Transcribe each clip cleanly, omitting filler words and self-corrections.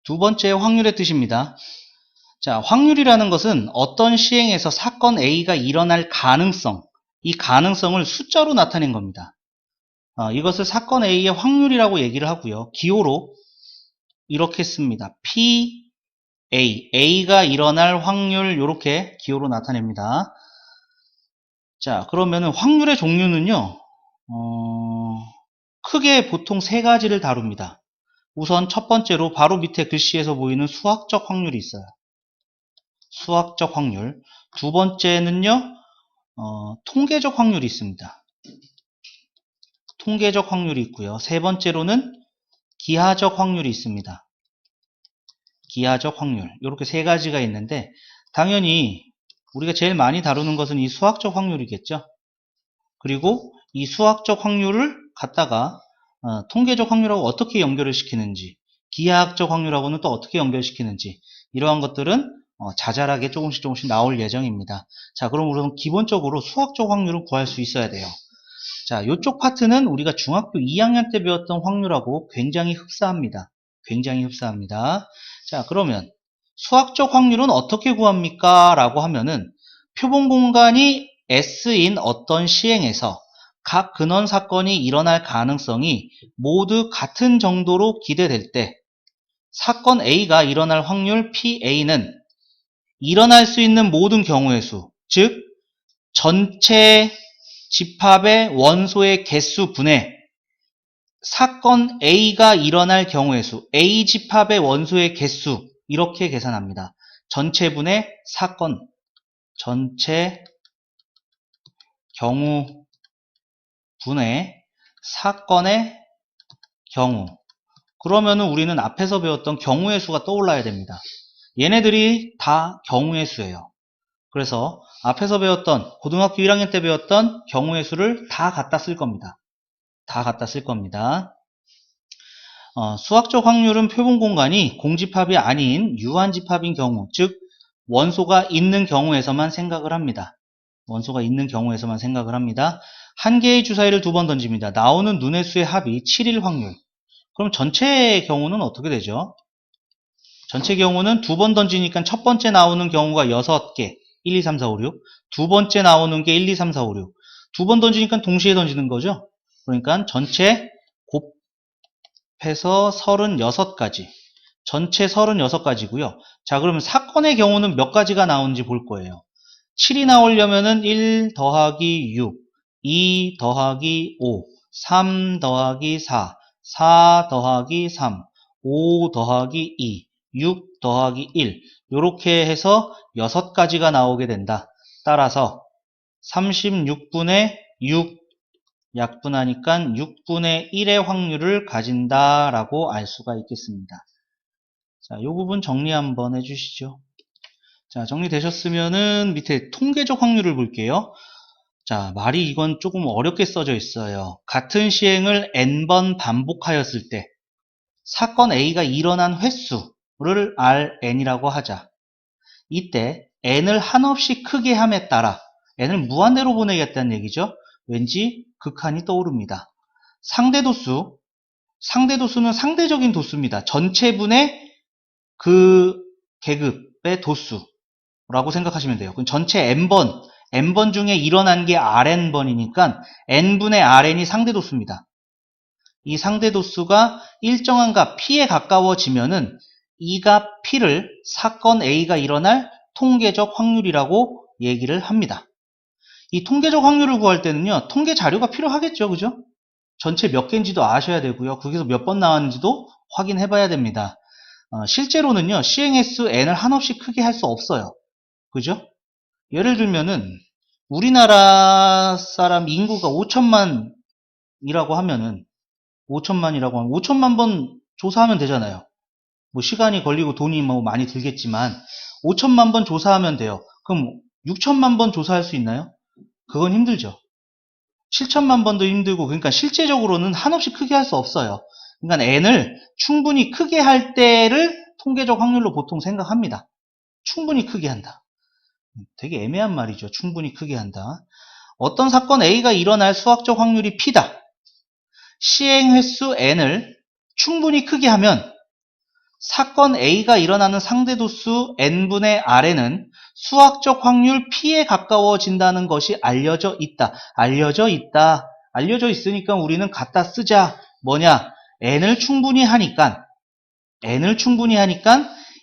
두 번째 확률의 뜻입니다. 자, 확률이라는 것은 어떤 시행에서 사건 A가 일어날 가능성, 이 가능성을 숫자로 나타낸 겁니다. 이것을 사건 A의 확률이라고 얘기를 하고요. 기호로 이렇게 씁니다. P, A, A가 일어날 확률 이렇게 기호로 나타냅니다. 자, 그러면은 확률의 종류는요, 크게 보통 세 가지를 다룹니다. 우선 첫 번째로 바로 밑에 글씨에서 보이는 수학적 확률이 있어요. 수학적 확률. 두 번째는요, 통계적 확률이 있습니다. 통계적 확률이 있고요. 세 번째로는 기하적 확률이 있습니다. 기하적 확률. 이렇게 세 가지가 있는데, 당연히 우리가 제일 많이 다루는 것은 이 수학적 확률이겠죠. 그리고 이 수학적 확률을 갖다가 통계적 확률하고 어떻게 연결을 시키는지, 기하학적 확률하고는 또 어떻게 연결시키는지, 이러한 것들은 자잘하게 조금씩 나올 예정입니다. 자, 그럼 우선 기본적으로 수학적 확률을 구할 수 있어야 돼요. 자, 이쪽 파트는 우리가 중학교 2학년 때 배웠던 확률하고 굉장히 흡사합니다. 굉장히 흡사합니다. 자, 그러면 수학적 확률은 어떻게 구합니까? 라고 하면은 표본 공간이 S인 어떤 시행에서 각 근원 사건이 일어날 가능성이 모두 같은 정도로 기대될 때 사건 A가 일어날 확률 PA는 일어날 수 있는 모든 경우의 수, 즉 전체 집합의 원소의 개수 분의 사건 A가 일어날 경우의 수, A 집합의 원소의 개수, 이렇게 계산합니다. 전체 분의 사건, 전체 경우 분의 사건의 경우. 그러면은 우리는 앞에서 배웠던 경우의 수가 떠올라야 됩니다. 얘네들이 다 경우의 수예요. 그래서 앞에서 배웠던 고등학교 1학년 때 배웠던 경우의 수를 다 갖다 쓸 겁니다. 다 갖다 쓸 겁니다. 수학적 확률은 표본 공간이 공집합이 아닌 유한집합인 경우, 즉 원소가 있는 경우에서만 생각을 합니다. 원소가 있는 경우에서만 생각을 합니다. 한 개의 주사위를 두 번 던집니다. 나오는 눈의 수의 합이 7일 확률. 그럼 전체 경우는 어떻게 되죠? 전체 경우는 두 번 던지니까 첫 번째 나오는 경우가 6개, 1, 2, 3, 4, 5, 6. 두 번째 나오는 게 1, 2, 3, 4, 5, 6. 두 번 던지니까 동시에 던지는 거죠. 그러니까 전체 곱해서 36가지. 전체 36가지고요. 자, 그러면 사건의 경우는 몇 가지가 나오는지 볼 거예요. 7이 나오려면은 1 더하기 6, 2 더하기 5, 3 더하기 4, 4 더하기 3, 5 더하기 2, 6 더하기 1. 이렇게 해서 6가지가 나오게 된다. 따라서 36분의 6 약분하니까 6분의 1의 확률을 가진다라고 알 수가 있겠습니다. 자, 이 부분 정리 한번 해주시죠. 자, 정리되셨으면은 밑에 통계적 확률을 볼게요. 자, 말이 이건 조금 어렵게 써져 있어요. 같은 시행을 n번 반복하였을 때 사건 A가 일어난 횟수를 Rn이라고 하자. 이때 n을 한없이 크게 함에 따라 n을 무한대로 보내겠다는 얘기죠. 왠지 극한이 떠오릅니다. 상대도수는 상대적인 도수입니다. 전체분의 그 계급의 도수라고 생각하시면 돼요. 그럼 전체 n번 중에 일어난 게 rn번이니까 n분의 rn이 상대도수입니다. 이 상대도수가 일정한 값 p에 가까워지면은 이 값 p를 사건 A가 일어날 통계적 확률이라고 얘기를 합니다. 이 통계적 확률을 구할 때는요, 통계 자료가 필요하겠죠, 그죠? 전체 몇 개인지도 아셔야 되고요. 거기서 몇 번 나왔는지도 확인해 봐야 됩니다. 실제로는요, 시행횟수 n을 한없이 크게 할 수 없어요. 그죠? 예를 들면은, 우리나라 사람 인구가 5천만이라고 하면은, 5천만 번 조사하면 되잖아요. 뭐 시간이 걸리고 돈이 뭐 많이 들겠지만, 5천만 번 조사하면 돼요. 그럼 6천만 번 조사할 수 있나요? 그건 힘들죠. 7천만 번도 힘들고, 그러니까 실제적으로는 한없이 크게 할 수 없어요. 그러니까 n을 충분히 크게 할 때를 통계적 확률로 보통 생각합니다. 충분히 크게 한다. 되게 애매한 말이죠. 충분히 크게 한다. 어떤 사건 A가 일어날 수학적 확률이 P다. 시행 횟수 n을 충분히 크게 하면 사건 A가 일어나는 상대도수 n분의 R에는 수학적 확률 P에 가까워진다는 것이 알려져 있다. 알려져 있다. 알려져 있으니까 우리는 갖다 쓰자. 뭐냐? n을 충분히 하니까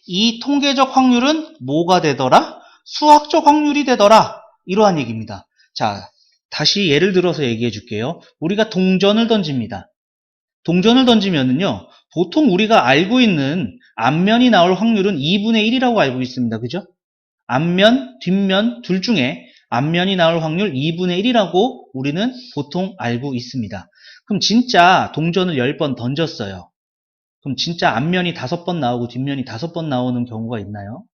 이 통계적 확률은 뭐가 되더라? 수학적 확률이 되더라. 이러한 얘기입니다. 자, 다시 예를 들어서 얘기해 줄게요. 우리가 동전을 던집니다. 동전을 던지면은요, 보통 우리가 알고 있는 앞면이 나올 확률은 2분의 1이라고 알고 있습니다. 그죠? 앞면, 뒷면 둘 중에 앞면이 나올 확률 2분의 1이라고 우리는 보통 알고 있습니다. 그럼 진짜 동전을 10번 던졌어요. 그럼 진짜 앞면이 5번 나오고 뒷면이 5번 나오는 경우가 있나요?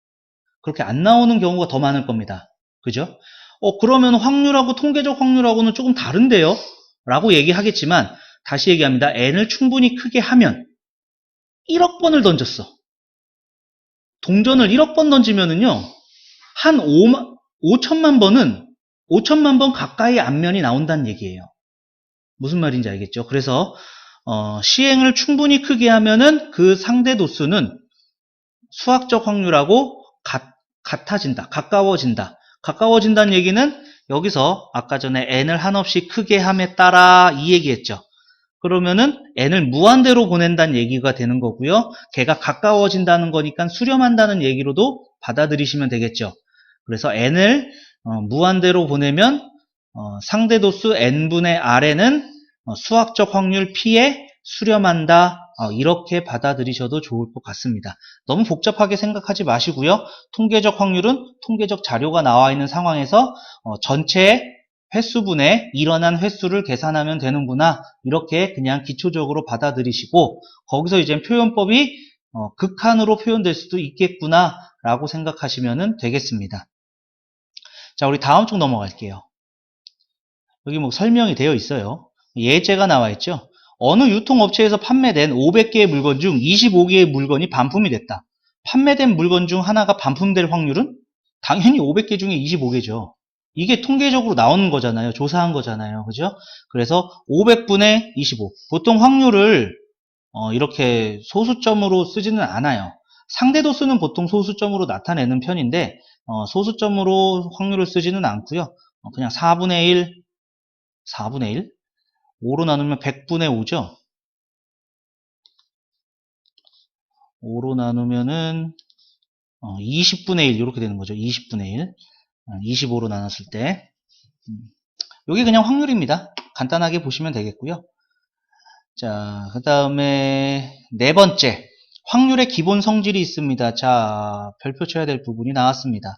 그렇게 안 나오는 경우가 더 많을 겁니다. 그죠? 그러면 확률하고 통계적 확률하고는 조금 다른데요? 라고 얘기하겠지만 다시 얘기합니다. n을 충분히 크게 하면 1억 번을 던졌어. 동전을 1억 번 던지면은요, 한 5천만 번 가까이 앞면이 나온다는 얘기예요. 무슨 말인지 알겠죠? 그래서, 시행을 충분히 크게 하면은 그 상대 도수는 수학적 확률하고 같아진다. 가까워진다. 가까워진다는 얘기는 여기서 아까 전에 n을 한없이 크게 함에 따라 이 얘기했죠. 그러면은 n을 무한대로 보낸다는 얘기가 되는 거고요. 걔가 가까워진다는 거니까 수렴한다는 얘기로도 받아들이시면 되겠죠. 그래서 n을 무한대로 보내면 상대도수 n분의 r에는 수학적 확률 p에 수렴한다. 이렇게 받아들이셔도 좋을 것 같습니다. 너무 복잡하게 생각하지 마시고요. 통계적 확률은 통계적 자료가 나와 있는 상황에서 전체 횟수분의 일어난 횟수를 계산하면 되는구나. 이렇게 그냥 기초적으로 받아들이시고 거기서 이제 표현법이 극한으로 표현될 수도 있겠구나 라고 생각하시면 되겠습니다. 자, 우리 다음 쪽 넘어갈게요. 여기 뭐 설명이 되어 있어요. 예제가 나와 있죠. 어느 유통업체에서 판매된 500개의 물건 중 25개의 물건이 반품이 됐다. 판매된 물건 중 하나가 반품될 확률은? 당연히 500개 중에 25개죠. 이게 통계적으로 나오는 거잖아요. 조사한 거잖아요. 그죠? 그래서 500분의 25. 보통 확률을 이렇게 소수점으로 쓰지는 않아요. 상대도수는 보통 소수점으로 나타내는 편인데 소수점으로 확률을 쓰지는 않고요. 그냥 4분의 1, 4분의 1? 5로 나누면 100분의 5죠. 5로 나누면은 20분의 1 이렇게 되는 거죠. 20분의 1. 25로 나눴을 때. 이게 그냥 확률입니다. 간단하게 보시면 되겠고요. 자, 그 다음에 네 번째. 확률의 기본 성질이 있습니다. 자, 별표 쳐야 될 부분이 나왔습니다.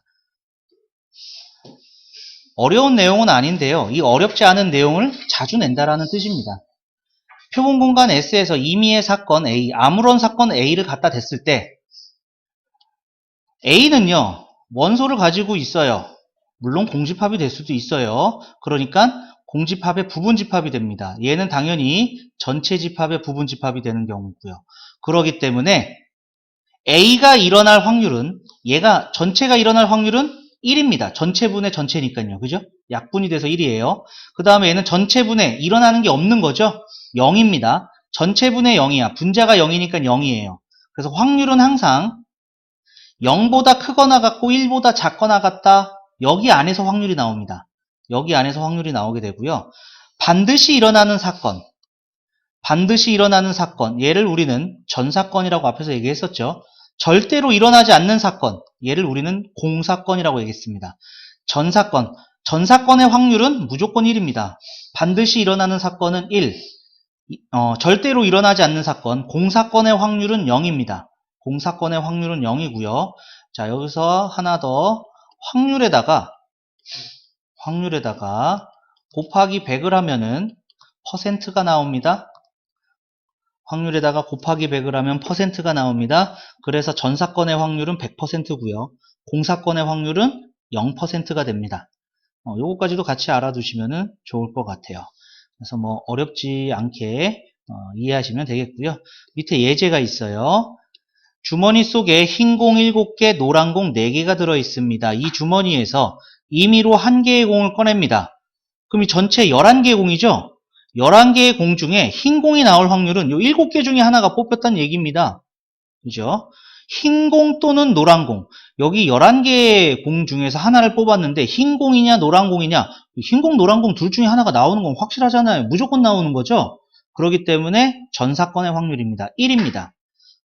어려운 내용은 아닌데요. 이 어렵지 않은 내용을 자주 낸다라는 뜻입니다. 표본 공간 S에서 임의의 사건 A, 아무런 사건 A를 갖다 댔을 때 A는요, 원소를 가지고 있어요. 물론 공집합이 될 수도 있어요. 그러니까 공집합의 부분집합이 됩니다. 얘는 당연히 전체 집합의 부분집합이 되는 경우고요. 그렇기 때문에 A가 일어날 확률은 얘가 전체가 일어날 확률은 1입니다. 전체분의 전체니까요. 그죠? 약분이 돼서 1이에요. 그 다음에 얘는 전체분의 일어나는 게 없는 거죠? 0입니다. 전체분의 0이야. 분자가 0이니까 0이에요. 그래서 확률은 항상 0보다 크거나 같고 1보다 작거나 같다. 여기 안에서 확률이 나옵니다. 여기 안에서 확률이 나오게 되고요. 반드시 일어나는 사건. 얘를 우리는 전사건이라고 앞에서 얘기했었죠. 절대로 일어나지 않는 사건. 얘를 우리는 공사건이라고 얘기했습니다. 전사건의 확률은 무조건 1입니다. 반드시 일어나는 사건은 1. 절대로 일어나지 않는 사건, 공사건의 확률은 0입니다. 공사건의 확률은 0이고요. 자, 여기서 하나 더 확률에다가 곱하기 100을 하면은 퍼센트가 나옵니다. 확률에다가 곱하기 100을 하면 퍼센트가 나옵니다. 그래서 전사건의 확률은 100%고요. 공사건의 확률은 0%가 됩니다. 요거까지도 같이 알아두시면 좋을 것 같아요. 그래서 뭐 어렵지 않게 이해하시면 되겠고요. 밑에 예제가 있어요. 주머니 속에 흰 공 7개, 노란 공 4개가 들어있습니다. 이 주머니에서 임의로 1개의 공을 꺼냅니다. 그럼 이 전체 11개의 공이죠? 11개의 공 중에 흰 공이 나올 확률은 요 7개 중에 하나가 뽑혔다는 얘기입니다. 그죠? 흰 공 또는 노란 공. 여기 11개의 공 중에서 하나를 뽑았는데 흰 공이냐 노란 공이냐. 흰 공, 노란 공 둘 중에 하나가 나오는 건 확실하잖아요. 무조건 나오는 거죠. 그렇기 때문에 전 사건의 확률입니다. 1입니다.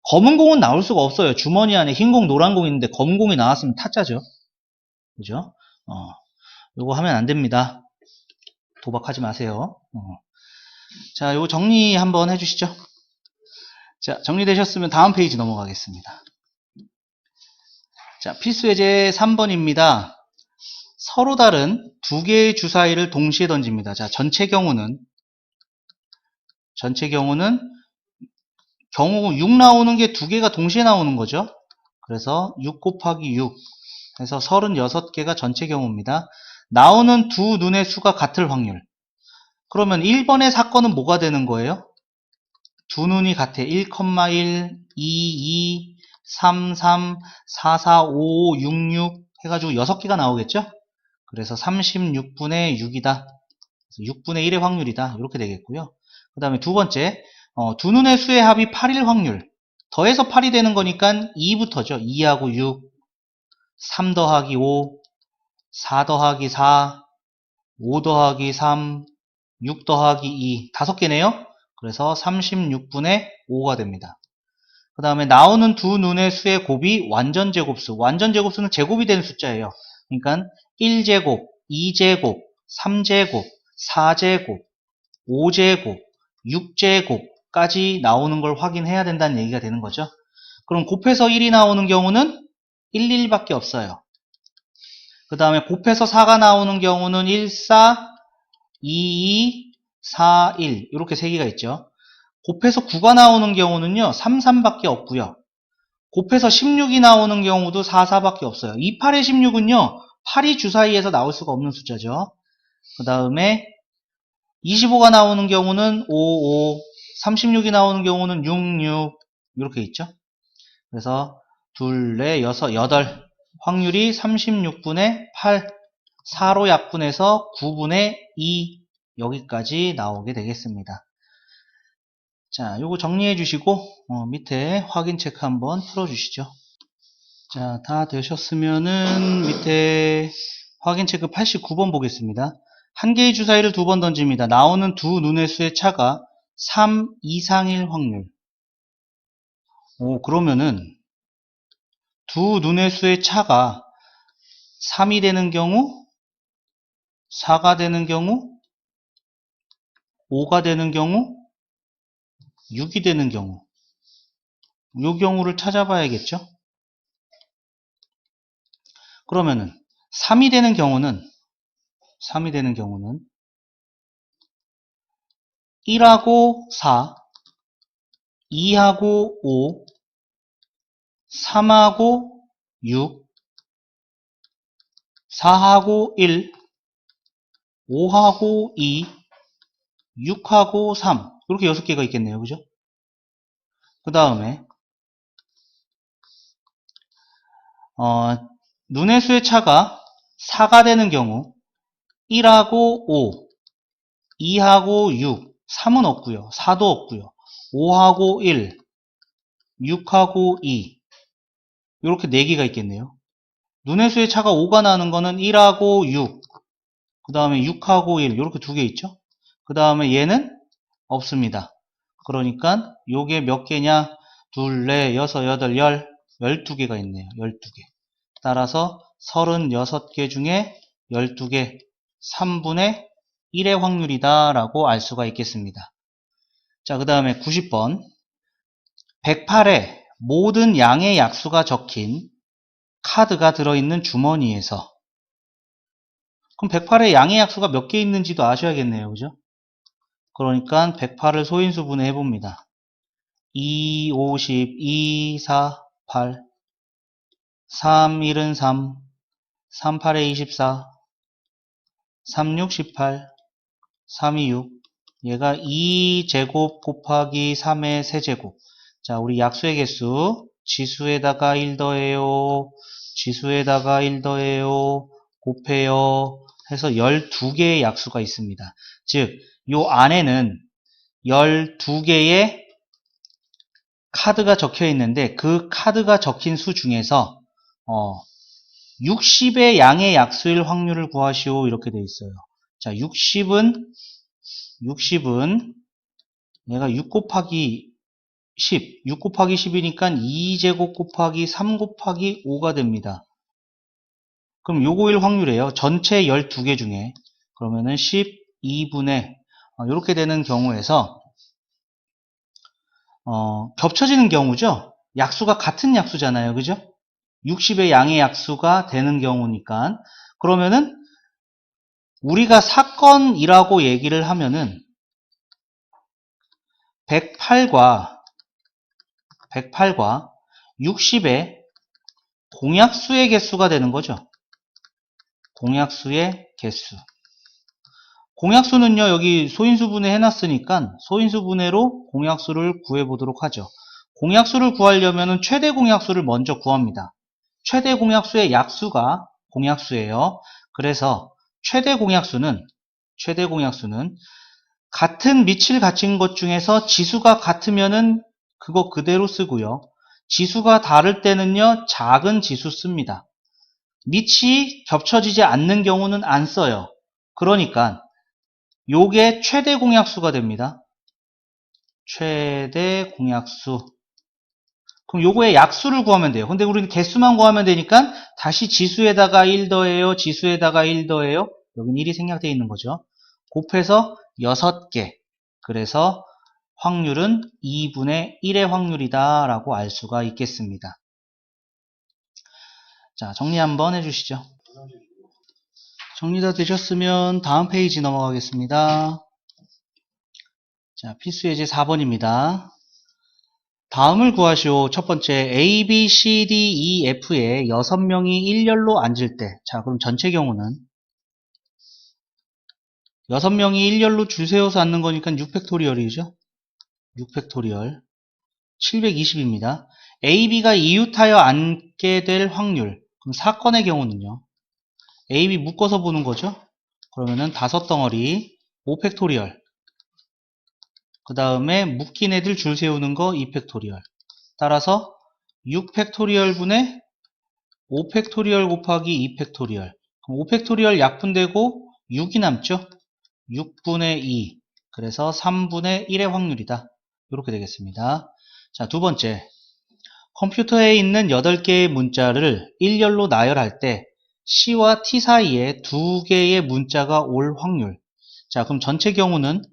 검은 공은 나올 수가 없어요. 주머니 안에 흰 공, 노란 공 있는데 검은 공이 나왔으면 타짜죠. 그죠? 요거 하면 안 됩니다. 도박하지 마세요. 자, 요거 정리 한번 해주시죠. 자, 정리되셨으면 다음 페이지 넘어가겠습니다. 자, 필수 예제 3번입니다. 서로 다른 두 개의 주사위를 동시에 던집니다. 자, 전체 경우는 경우 6 나오는 게 두 개가 동시에 나오는 거죠. 그래서 6 곱하기 6 해서 36개가 전체 경우입니다. 나오는 두 눈의 수가 같을 확률. 그러면 1번의 사건은 뭐가 되는 거예요? 두 눈이 같아. 1,1, 2, 2, 3, 3, 4, 4, 5, 6, 6 해가지고 6개가 나오겠죠? 그래서 36분의 6이다. 6분의 1의 확률이다. 이렇게 되겠고요. 그 다음에 두 번째, 두 눈의 수의 합이 8일 확률. 더해서 8이 되는 거니까 2부터죠. 2하고 6, 3 더하기 5, 4 더하기 4, 5 더하기 3, 6 더하기 2. 5개네요. 그래서 36분의 5가 됩니다. 그 다음에 나오는 두 눈의 수의 곱이 완전 제곱수. 완전 제곱수는 제곱이 되는 숫자예요. 그러니까 1제곱, 2제곱, 3제곱, 4제곱, 5제곱, 6제곱까지 나오는 걸 확인해야 된다는 얘기가 되는 거죠. 그럼 곱해서 1이 나오는 경우는 1, 1밖에 없어요. 그 다음에 곱해서 4가 나오는 경우는 1, 4, 2, 2, 4, 1 이렇게 3개가 있죠. 곱해서 9가 나오는 경우는요. 3, 3밖에 없고요. 곱해서 16이 나오는 경우도 4, 4밖에 없어요. 2, 8의 16은요. 8이 주사위에서 나올 수가 없는 숫자죠. 그 다음에 25가 나오는 경우는 5, 5, 36이 나오는 경우는 6, 6 이렇게 있죠. 그래서 2, 4, 6, 8 확률이 36분의 8 4로 약분해서 9분의 2 여기까지 나오게 되겠습니다. 자, 요거 정리해 주시고 밑에 확인 체크 한번 풀어 주시죠. 자, 다 되셨으면은 밑에 확인 체크 89번 보겠습니다. 한 개의 주사위를 2번 던집니다. 나오는 두 눈의 수의 차가 3 이상일 확률. 그러면은 두 눈의 수의 차가 3이 되는 경우, 4가 되는 경우, 5가 되는 경우, 6이 되는 경우. 이 경우를 찾아봐야겠죠? 그러면은 3이 되는 경우는 1하고 4, 2하고 5, 3하고 6, 4하고 1, 5하고 2, 6하고 3 이렇게 6개가 있겠네요. 그죠? 그 다음에 눈의 수의 차가 4가 되는 경우 1하고 5, 2하고 6, 3은 없고요. 4도 없고요. 5하고 1, 6하고 2 이렇게 4개가 있겠네요. 눈의 수의 차가 5가 나는 거는 1하고 6, 그 다음에 6하고 1 이렇게 2개 있죠. 그 다음에 얘는 없습니다. 그러니까 요게 몇 개냐? 2, 4, 6, 8, 10, 12개가 있네요. 12개. 따라서 36개 중에 12개, 3분의 1의 확률이다 라고 알 수가 있겠습니다. 자, 그 다음에 90번. 108에 모든 양의 약수가 적힌 카드가 들어있는 주머니에서. 그럼 108에 양의 약수가 몇 개 있는지도 아셔야겠네요. 그죠? 그러니까 108을 소인수분해 해봅니다. 2, 50, 2, 4, 8, 3, 1은 3, 3, 8에 24, 3, 6, 18, 3, 2, 6. 얘가 2제곱 곱하기 3의 세제곱. 자, 우리 약수의 개수. 지수에다가 1 더해요. 지수에다가 1 더해요. 곱해요. 해서 12개의 약수가 있습니다. 즉, 요 안에는 12개의 카드가 적혀 있는데 그 카드가 적힌 수 중에서 60의 양의 약수일 확률을 구하시오 이렇게 되어 있어요. 자, 60은 얘가 6 곱하기 10, 6 곱하기 10이니까 2제곱 곱하기 3 곱하기 5가 됩니다. 그럼 요거일 확률이에요. 전체 12개 중에. 그러면은 12분의 이렇게 되는 경우에서 겹쳐지는 경우죠. 약수가 같은 약수잖아요. 그죠? 60의 양의 약수가 되는 경우니까. 그러면은 우리가 사건이라고 얘기를 하면은 108과 60의 공약수의 개수가 되는 거죠. 공약수의 개수. 공약수는요, 여기 소인수분해 해놨으니까 소인수분해로 공약수를 구해보도록 하죠. 공약수를 구하려면 최대 공약수를 먼저 구합니다. 최대 공약수의 약수가 공약수예요. 그래서 최대 공약수는 같은 밑을 갖춘 것 중에서 지수가 같으면은 그거 그대로 쓰고요. 지수가 다를 때는요, 작은 지수 씁니다. 밑이 겹쳐지지 않는 경우는 안 써요. 그러니까 요게 최대 공약수가 됩니다. 최대 공약수. 그럼 요거의 약수를 구하면 돼요. 근데 우리는 개수만 구하면 되니까 다시 지수에다가 1 더해요. 지수에다가 1 더해요. 여기는 1이 생략되어 있는 거죠. 곱해서 6개. 그래서 확률은 2분의 1의 확률이다 라고 알 수가 있겠습니다. 자, 정리 한번 해주시죠. 정리 다 되셨으면 다음 페이지 넘어가겠습니다. 자, 필수 예제 4번입니다. 다음을 구하시오. 첫 번째, A, B, C, D, E, F에 6명이 일렬로 앉을 때. 자, 그럼 전체 경우는 6명이 일렬로 줄 세워서 앉는 거니까 6팩토리얼이죠. 6팩토리얼. 720입니다. A, B가 이웃하여 앉게 될 확률. 그럼 사건의 경우는요. A, B 묶어서 보는 거죠. 그러면은 5덩어리 5팩토리얼. 그 다음에 묶인 애들 줄 세우는 거 2팩토리얼. 따라서 6팩토리얼 분의 5팩토리얼 곱하기 2팩토리얼. 그럼 5팩토리얼 약분되고 6이 남죠? 6분의 2. 그래서 3분의 1의 확률이다. 이렇게 되겠습니다. 자, 두 번째. 컴퓨터에 있는 8개의 문자를 일렬로 나열할 때 C와 T 사이에 2개의 문자가 올 확률. 자, 그럼 전체 경우는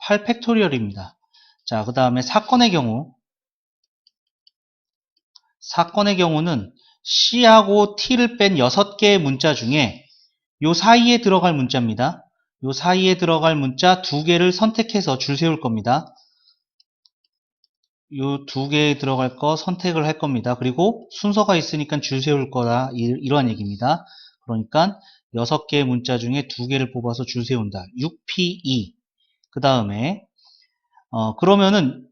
8팩토리얼입니다. 자, 그 다음에 사건의 경우는 C하고 T를 뺀 6개의 문자 중에 요 사이에 들어갈 문자입니다. 요 사이에 들어갈 문자 2개를 선택해서 줄 세울 겁니다. 요 2개에 들어갈 거 선택을 할 겁니다. 그리고 순서가 있으니까 줄 세울 거다. 이러한 얘기입니다. 그러니까 6개의 문자 중에 2개를 뽑아서 줄 세운다. 6P2. 그 다음에 그러면은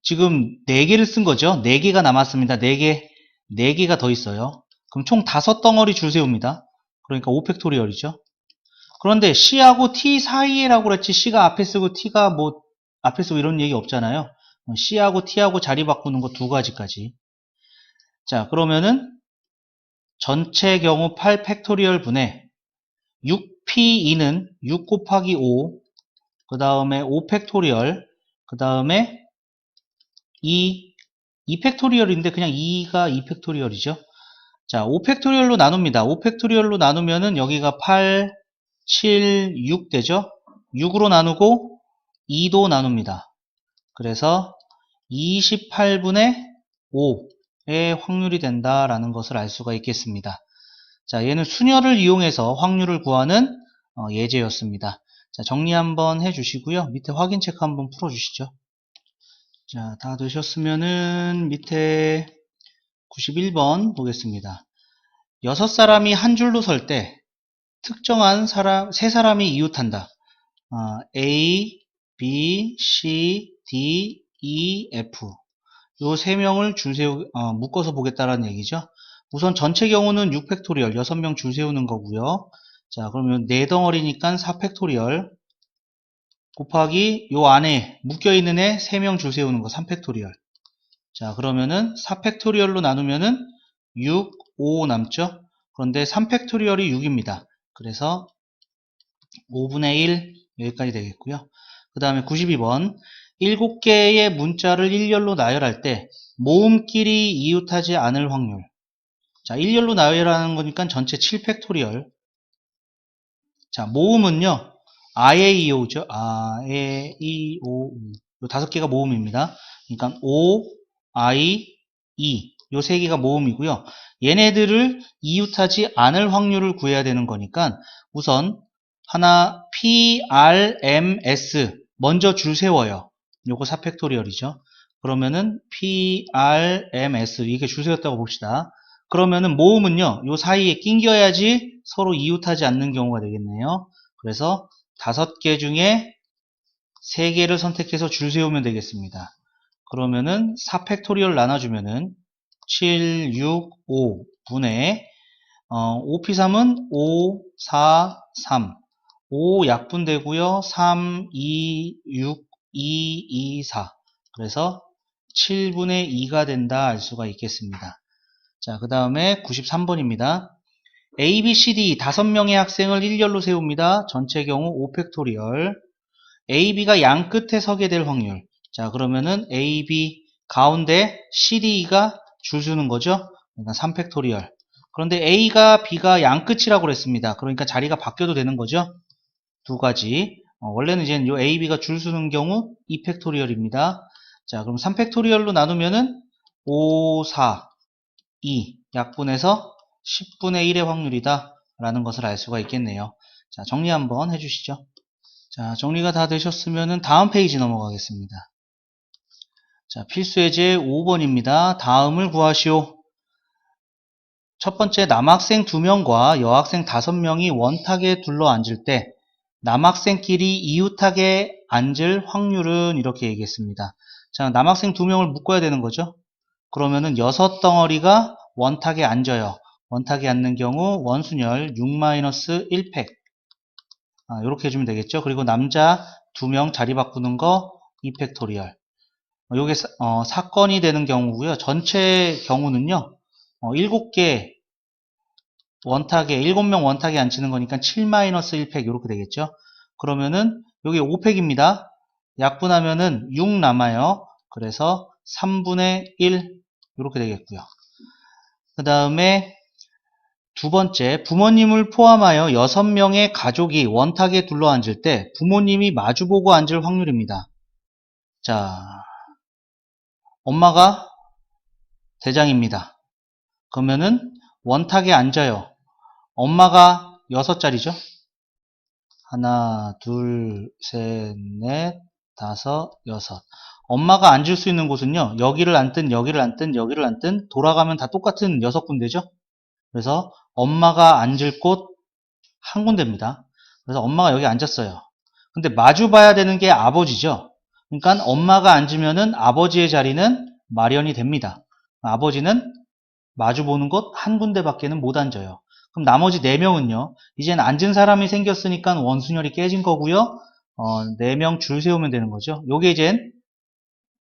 지금 4개를 쓴 거죠. 4개가 남았습니다. 4개가 더 있어요. 그럼 총 5덩어리 줄 세웁니다. 그러니까 5팩토리얼이죠. 그런데 C하고 T 사이에라고 그랬지 C가 앞에 쓰고 T가 뭐 앞에 쓰고 이런 얘기 없잖아요. C하고 T하고 자리 바꾸는 거 2가지까지. 자, 그러면은 전체 경우 8팩토리얼 분의 6P2는 6 곱하기 5, 그 다음에 5팩토리얼, 그 다음에 2팩토리얼인데 그냥 2가 2팩토리얼이죠. 자, 5팩토리얼로 나눕니다. 5팩토리얼로 나누면은 여기가 8, 7, 6 되죠? 6으로 나누고 2도 나눕니다. 그래서 28분의 5의 확률이 된다라는 것을 알 수가 있겠습니다. 자, 얘는 수녀를 이용해서 확률을 구하는 예제였습니다. 자, 정리 한번 해주시고요. 밑에 확인 체크 한번 풀어주시죠. 자, 다 되셨으면은 밑에 91번 보겠습니다. 6사람이 한 줄로 설 때 특정한 세 사람이 이웃한다. A, B, C, D, E, F. 요 3명을 묶어서 보겠다라는 얘기죠. 우선 전체 경우는 6팩토리얼 6명 줄 세우는 거고요. 자, 그러면 4덩어리니까 4팩토리얼 곱하기 요 안에 묶여있는 애 3명 줄 세우는 거 3팩토리얼. 자, 그러면은 4팩토리얼로 나누면은 6, 5 남죠? 그런데 3팩토리얼이 6입니다. 그래서 5분의 1 여기까지 되겠고요. 그 다음에 92번 7개의 문자를 일렬로 나열할 때 모음끼리 이웃하지 않을 확률. 자, 일렬로 나열하는 거니까 전체 7팩토리얼. 자, 모음은요. 아에이오죠. 아에이오. 요 5개가 모음입니다. 그러니까 오, 아이, 이. 요 3개가 모음이고요. 얘네들을 이웃하지 않을 확률을 구해야 되는 거니까 우선 하나 PRMS 먼저 줄 세워요. 요거 4팩토리얼이죠. 그러면은 PRMS 이게 줄 세웠다고 봅시다. 그러면은 모음은요, 요 사이에 낑겨야지 서로 이웃하지 않는 경우가 되겠네요. 그래서 5개 중에 3개를 선택해서 줄 세우면 되겠습니다. 그러면은 4팩토리얼 나눠주면은 7, 6, 5 분의 5p3은 5, 4, 3 5 약분되고요. 3, 2, 6, 2, 2, 4 그래서 7분의 2가 된다 알 수가 있겠습니다. 자, 그 다음에 93번입니다. A, B, C, D 5명의 학생을 일렬로 세웁니다. 전체 경우 5팩토리얼. A, B가 양 끝에 서게 될 확률. 자, 그러면은 A, B 가운데 C, D가 줄 서는 거죠. 그러니까 3팩토리얼. 그런데 A가 B가 양 끝이라고 그랬습니다. 그러니까 자리가 바뀌어도 되는 거죠. 두 가지. 원래는 이제 요 A, B가 줄 서는 경우 2팩토리얼입니다. 자, 그럼 3팩토리얼로 나누면은 5, 4, 2 약분해서 10분의 1의 확률이다 라는 것을 알 수가 있겠네요. 자, 정리 한번 해주시죠. 자, 정리가 다 되셨으면 다음 페이지 넘어가겠습니다. 자, 필수예제 5번입니다. 다음을 구하시오. 첫 번째, 남학생 2명과 여학생 5명이 원탁에 둘러 앉을 때 남학생끼리 이웃하게 앉을 확률은 이렇게 얘기했습니다. 자, 남학생 2명을 묶어야 되는 거죠. 그러면은 6덩어리가 원탁에 앉아요. 원탁에 앉는 경우 원순열 6-1팩 이렇게 해주면 되겠죠. 그리고 남자 2명 자리 바꾸는 거 2팩토리얼. 요게 사건이 되는 경우고요. 전체 경우는요. 7개 원탁에 7명 원탁에 앉히는 거니까 7-1팩 이렇게 되겠죠. 그러면은 여기 5팩입니다. 약분하면은 6 남아요. 그래서 3분의 1 이렇게 되겠고요. 그 다음에 두 번째, 부모님을 포함하여 6명의 가족이 원탁에 둘러앉을 때 부모님이 마주보고 앉을 확률입니다. 자, 엄마가 대장입니다. 그러면은 원탁에 앉아요. 엄마가 6자리죠. 하나, 둘, 셋, 넷, 다섯, 여섯. 엄마가 앉을 수 있는 곳은요. 여기를 앉든 여기를 앉든 여기를 앉든 돌아가면 다 똑같은 6군데죠. 그래서 엄마가 앉을 곳 한 군데입니다. 그래서 엄마가 여기 앉았어요. 근데 마주 봐야 되는 게 아버지죠. 그러니까 엄마가 앉으면은 아버지의 자리는 마련이 됩니다. 아버지는 마주 보는 곳 한 군데밖에는 못 앉아요. 그럼 나머지 4명은요. 이젠 앉은 사람이 생겼으니까 원순열이 깨진 거고요. 4명 줄 세우면 되는 거죠. 요게 이젠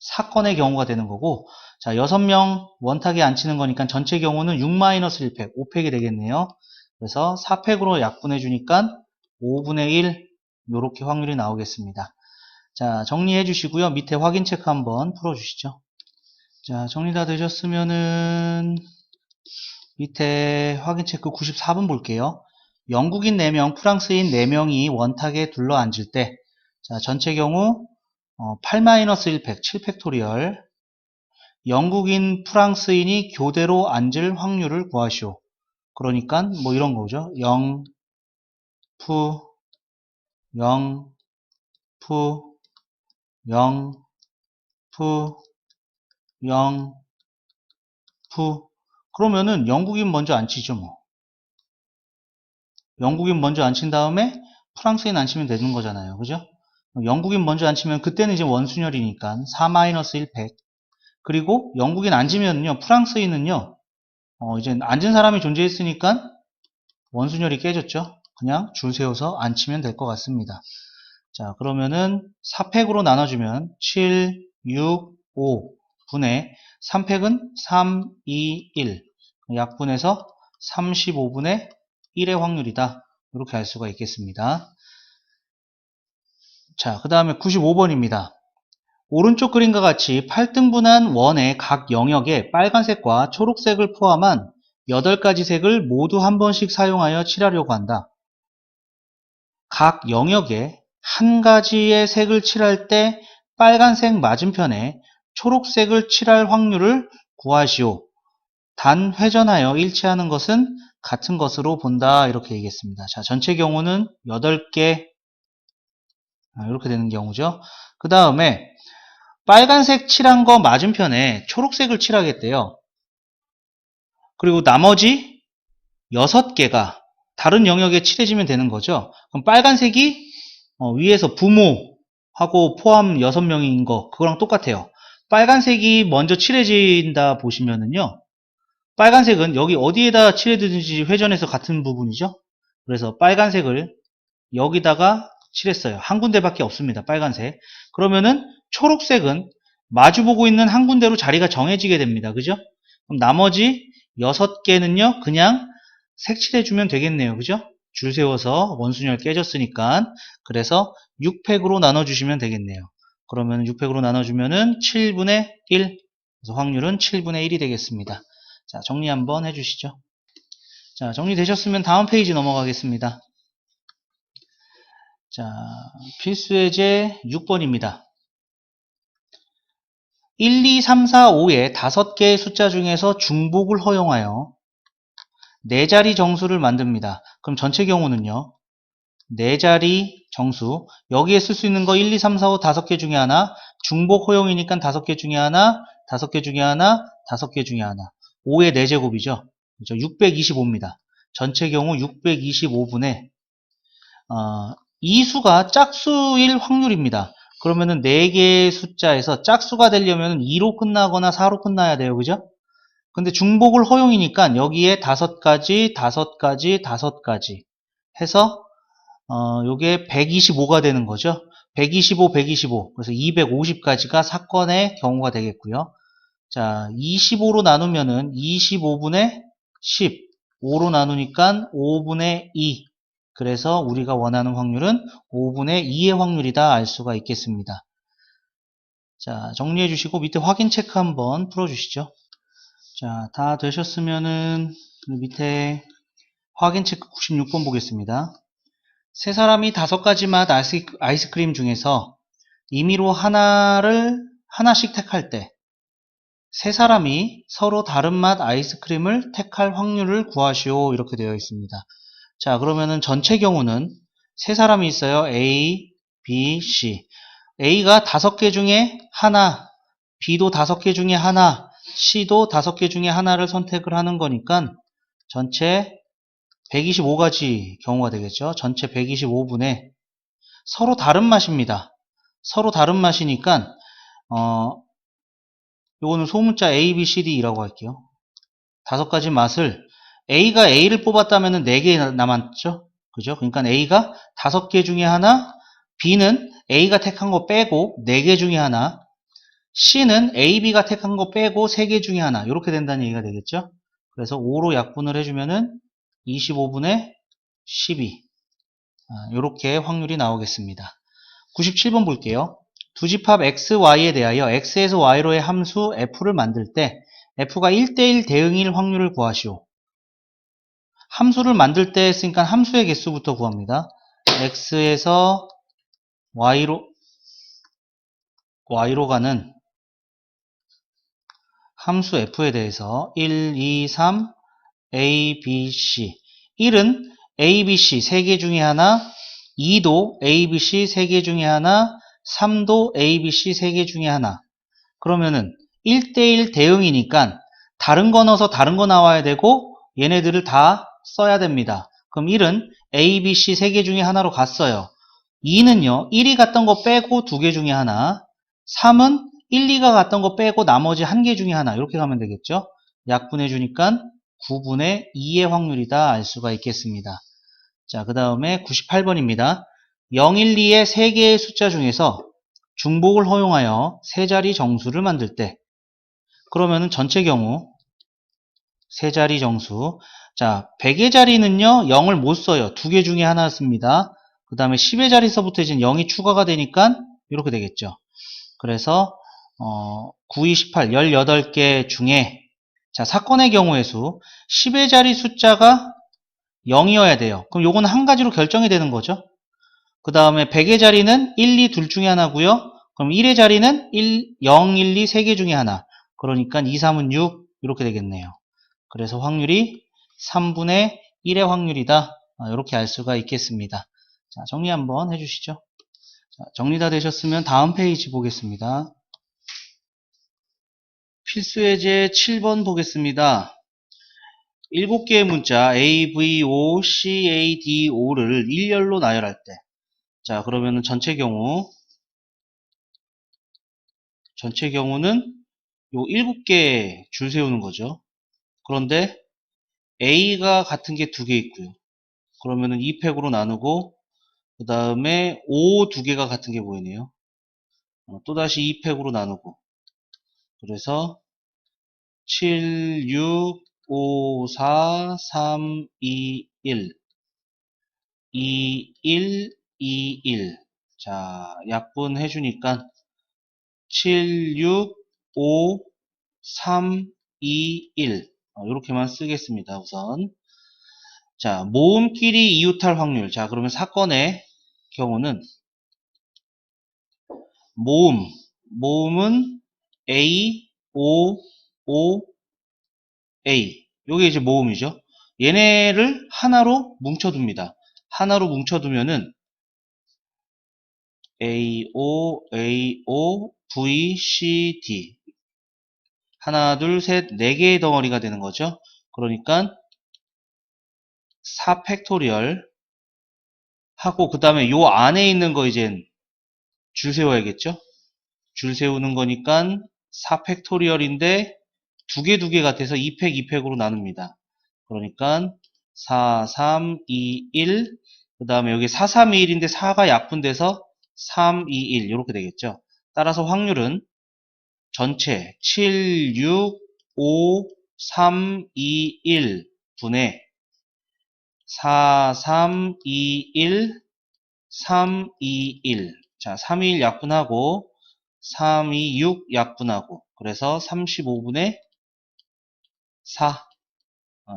사건의 경우가 되는 거고, 자, 6명 원탁에 앉히는 거니까 전체 경우는 6-1팩, 5팩이 되겠네요. 그래서 4팩으로 약분해 주니까 5분의 1, 요렇게 확률이 나오겠습니다. 자, 정리해 주시고요. 밑에 확인 체크 한번 풀어 주시죠. 자, 정리 다 되셨으면은 밑에 확인 체크 94번 볼게요. 영국인 4명, 프랑스인 4명이 원탁에 둘러 앉을 때, 자, 전체 경우 8-1팩, 7팩토리얼. 영국인, 프랑스인이 교대로 앉을 확률을 구하시오. 그러니까 뭐 이런 거죠. 0, 푸, 0, 푸, 0, 푸, 0, 푸. 그러면은 영국인 먼저 앉히죠, 뭐. 영국인 먼저 앉힌 다음에 프랑스인 앉히면 되는 거잖아요. 그죠? 영국인 먼저 앉히면 그때는 이제 원순열이니까 4-1팩. 그리고 영국인 앉으면요, 프랑스인은요, 이제 앉은 사람이 존재했으니까 원순열이 깨졌죠. 그냥 줄 세워서 안 치면 될 것 같습니다. 자, 그러면은 4팩으로 나눠주면 7, 6, 5 분의 3팩은 3, 2, 1 약분해서 35분의 1의 확률이다. 이렇게 알 수가 있겠습니다. 자, 그 다음에 95번입니다. 오른쪽 그림과 같이 8등분한 원의 각 영역에 빨간색과 초록색을 포함한 8가지 색을 모두 한 번씩 사용하여 칠하려고 한다. 각 영역에 한 가지의 색을 칠할 때 빨간색 맞은편에 초록색을 칠할 확률을 구하시오. 단 회전하여 일치하는 것은 같은 것으로 본다. 이렇게 얘기했습니다. 자, 전체 경우는 8개 이렇게 되는 경우죠. 그 다음에 빨간색 칠한 거 맞은편에 초록색을 칠하겠대요. 그리고 나머지 6개가 다른 영역에 칠해지면 되는 거죠. 그럼 빨간색이 위에서 부모하고 포함 6명인 거 그거랑 똑같아요. 빨간색이 먼저 칠해진다 보시면은요. 빨간색은 여기 어디에다 칠해든지 회전해서 같은 부분이죠. 그래서 빨간색을 여기다가 칠했어요. 한 군데밖에 없습니다. 빨간색. 그러면은 초록색은 마주보고 있는 한 군데로 자리가 정해지게 됩니다. 그죠? 그럼 나머지 6개는요. 그냥 색칠해주면 되겠네요. 그죠? 줄 세워서 원순열 깨졌으니까. 그래서 6팩으로 나눠주시면 되겠네요. 그러면 6팩으로 나눠주면은 7분의 1. 그래서 확률은 7분의 1이 되겠습니다. 자, 정리 한번 해주시죠. 자, 정리되셨으면 다음 페이지 넘어가겠습니다. 자, 필수예제 6번입니다. 1, 2, 3, 4, 5의 5개의 숫자 중에서 중복을 허용하여 4자리 정수를 만듭니다. 그럼 전체 경우는요. 4자리 정수, 여기에 쓸 수 있는 거 1, 2, 3, 4, 5 5개 중에 하나, 중복 허용이니까 5개 중에 하나, 5개 중에 하나, 5개 중에 하나. 5의 4제곱이죠. 그렇죠? 625입니다. 전체 경우 625분의 이 수가 짝수일 확률입니다. 그러면은 4개의 숫자에서 짝수가 되려면 2로 끝나거나 4로 끝나야 돼요. 그죠? 근데 중복을 허용이니까 여기에 5가지, 5가지, 5가지 해서 요게 125가 되는 거죠. 125, 125. 그래서 250가지가 사건의 경우가 되겠고요. 자, 25로 나누면은 25분의 10. 5로 나누니까 5분의 2. 그래서 우리가 원하는 확률은 5분의 2의 확률이다 알 수가 있겠습니다. 자, 정리해 주시고 밑에 확인 체크 한번 풀어 주시죠. 자, 다 되셨으면은 밑에 확인 체크 96번 보겠습니다. 세 사람이 5가지 맛 아이스크림 중에서 임의로 하나씩 택할 때 세 사람이 서로 다른 맛 아이스크림을 택할 확률을 구하시오. 이렇게 되어 있습니다. 자, 그러면은 전체 경우는 세 사람이 있어요. A, B, C. A가 5개 중에 하나, B도 5개 중에 하나, C도 5개 중에 하나를 선택을 하는 거니까 전체 125가지 경우가 되겠죠. 전체 125분의 서로 다른 맛입니다. 서로 다른 맛이니까 요거는 소문자 A, B, C, D라고 할게요. 5가지 맛을 A가 A를 뽑았다면 4개 남았죠. 그죠? 그러니까 A가 5개 중에 하나, B는 A가 택한 거 빼고 4개 중에 하나, C는 A, B가 택한 거 빼고 3개 중에 하나. 이렇게 된다는 얘기가 되겠죠. 그래서 5로 약분을 해주면은 25분의 12. 이렇게 확률이 나오겠습니다. 97번 볼게요. 두 집합 x, y에 대하여 x에서 y로의 함수 f를 만들 때 f가 1대1 대응일 확률을 구하시오. 함수를 만들 때 했으니까 함수의 개수부터 구합니다. x에서 y로 가는 함수 f에 대해서 1, 2, 3, a, b, c 1은 a, b, c 3개 중에 하나, 2도 a, b, c 3개 중에 하나, 3도 a, b, c 3개 중에 하나. 그러면은 1대1 대응이니까 다른 거 넣어서 다른 거 나와야 되고 얘네들을 다 써야 됩니다. 그럼 1은 a, b, c 3개 중에 하나로 갔어요. 2는요. 1이 갔던 거 빼고 2개 중에 하나, 3은 1, 2가 갔던 거 빼고 나머지 1개 중에 하나 이렇게 가면 되겠죠. 약분해 주니까 9분의 2의 확률이다 알 수가 있겠습니다. 자, 그 다음에 98번입니다. 0, 1, 2의 3개의 숫자 중에서 중복을 허용하여 세 자리 정수를 만들 때, 그러면은 전체 경우 세 자리 정수. 자, 100의 자리는요, 0을 못 써요. 두 개 중에 하나 씁니다. 그 다음에 10의 자리서부터 이제 0이 추가가 되니까 이렇게 되겠죠. 그래서 9, 2, 18, 18개 중에, 자, 사건의 경우의 수 10의 자리 숫자가 0이어야 돼요. 그럼 요거는 한 가지로 결정이 되는 거죠. 그 다음에 100의 자리는 1, 2 둘 중에 하나고요. 그럼 1의 자리는 0, 1, 2 세 개 중에 하나. 그러니까 2, 3은 6 이렇게 되겠네요. 그래서 확률이 3분의 1의 확률이다. 이렇게 알 수가 있겠습니다. 자, 정리 한번 해주시죠. 자, 정리 다 되셨으면 다음 페이지 보겠습니다. 필수예제 7번 보겠습니다. 7개의 문자 A, V, O, C, A, D, O를 일렬로 나열할 때, 자, 그러면은 전체 경우는 요 7개 줄 세우는 거죠. 그런데 A가 같은 게 2개 있고요. 그러면은 2팩으로 나누고, 그 다음에 O 2개가 같은 게 보이네요. 또다시 2팩으로 나누고, 그래서 7, 6, 5, 4, 3, 2, 1, 2, 1, 2, 1. 자, 약분해 주니까 7, 6, 5, 3, 2, 1. 이렇게만 쓰겠습니다, 우선. 자, 모음끼리 이웃할 확률. 자, 그러면 사건의 경우는 모음은 A, O, O, A. 요게 이제 모음이죠. 얘네를 하나로 뭉쳐둡니다. 하나로 뭉쳐두면은 A, O, A, O, V, C, D. 하나, 둘, 셋, 네 개의 덩어리가 되는 거죠. 그러니까 4 팩토리얼 하고, 그 다음에 요 안에 있는 거 이젠 줄 세워야겠죠. 줄 세우는 거니까 4 팩토리얼인데 두 개 같아서 2팩, 2팩으로 나눕니다. 그러니까 4, 3, 2, 1. 그 다음에 여기 4, 3, 2, 1인데 4가 약분돼서 3, 2, 1 이렇게 되겠죠. 따라서 확률은 전체 7, 6, 5, 3, 2, 1 분의 4, 3, 2, 1, 3, 2, 1. 자, 3, 2, 1 약분하고 3, 2, 6 약분하고, 그래서 35분의 4.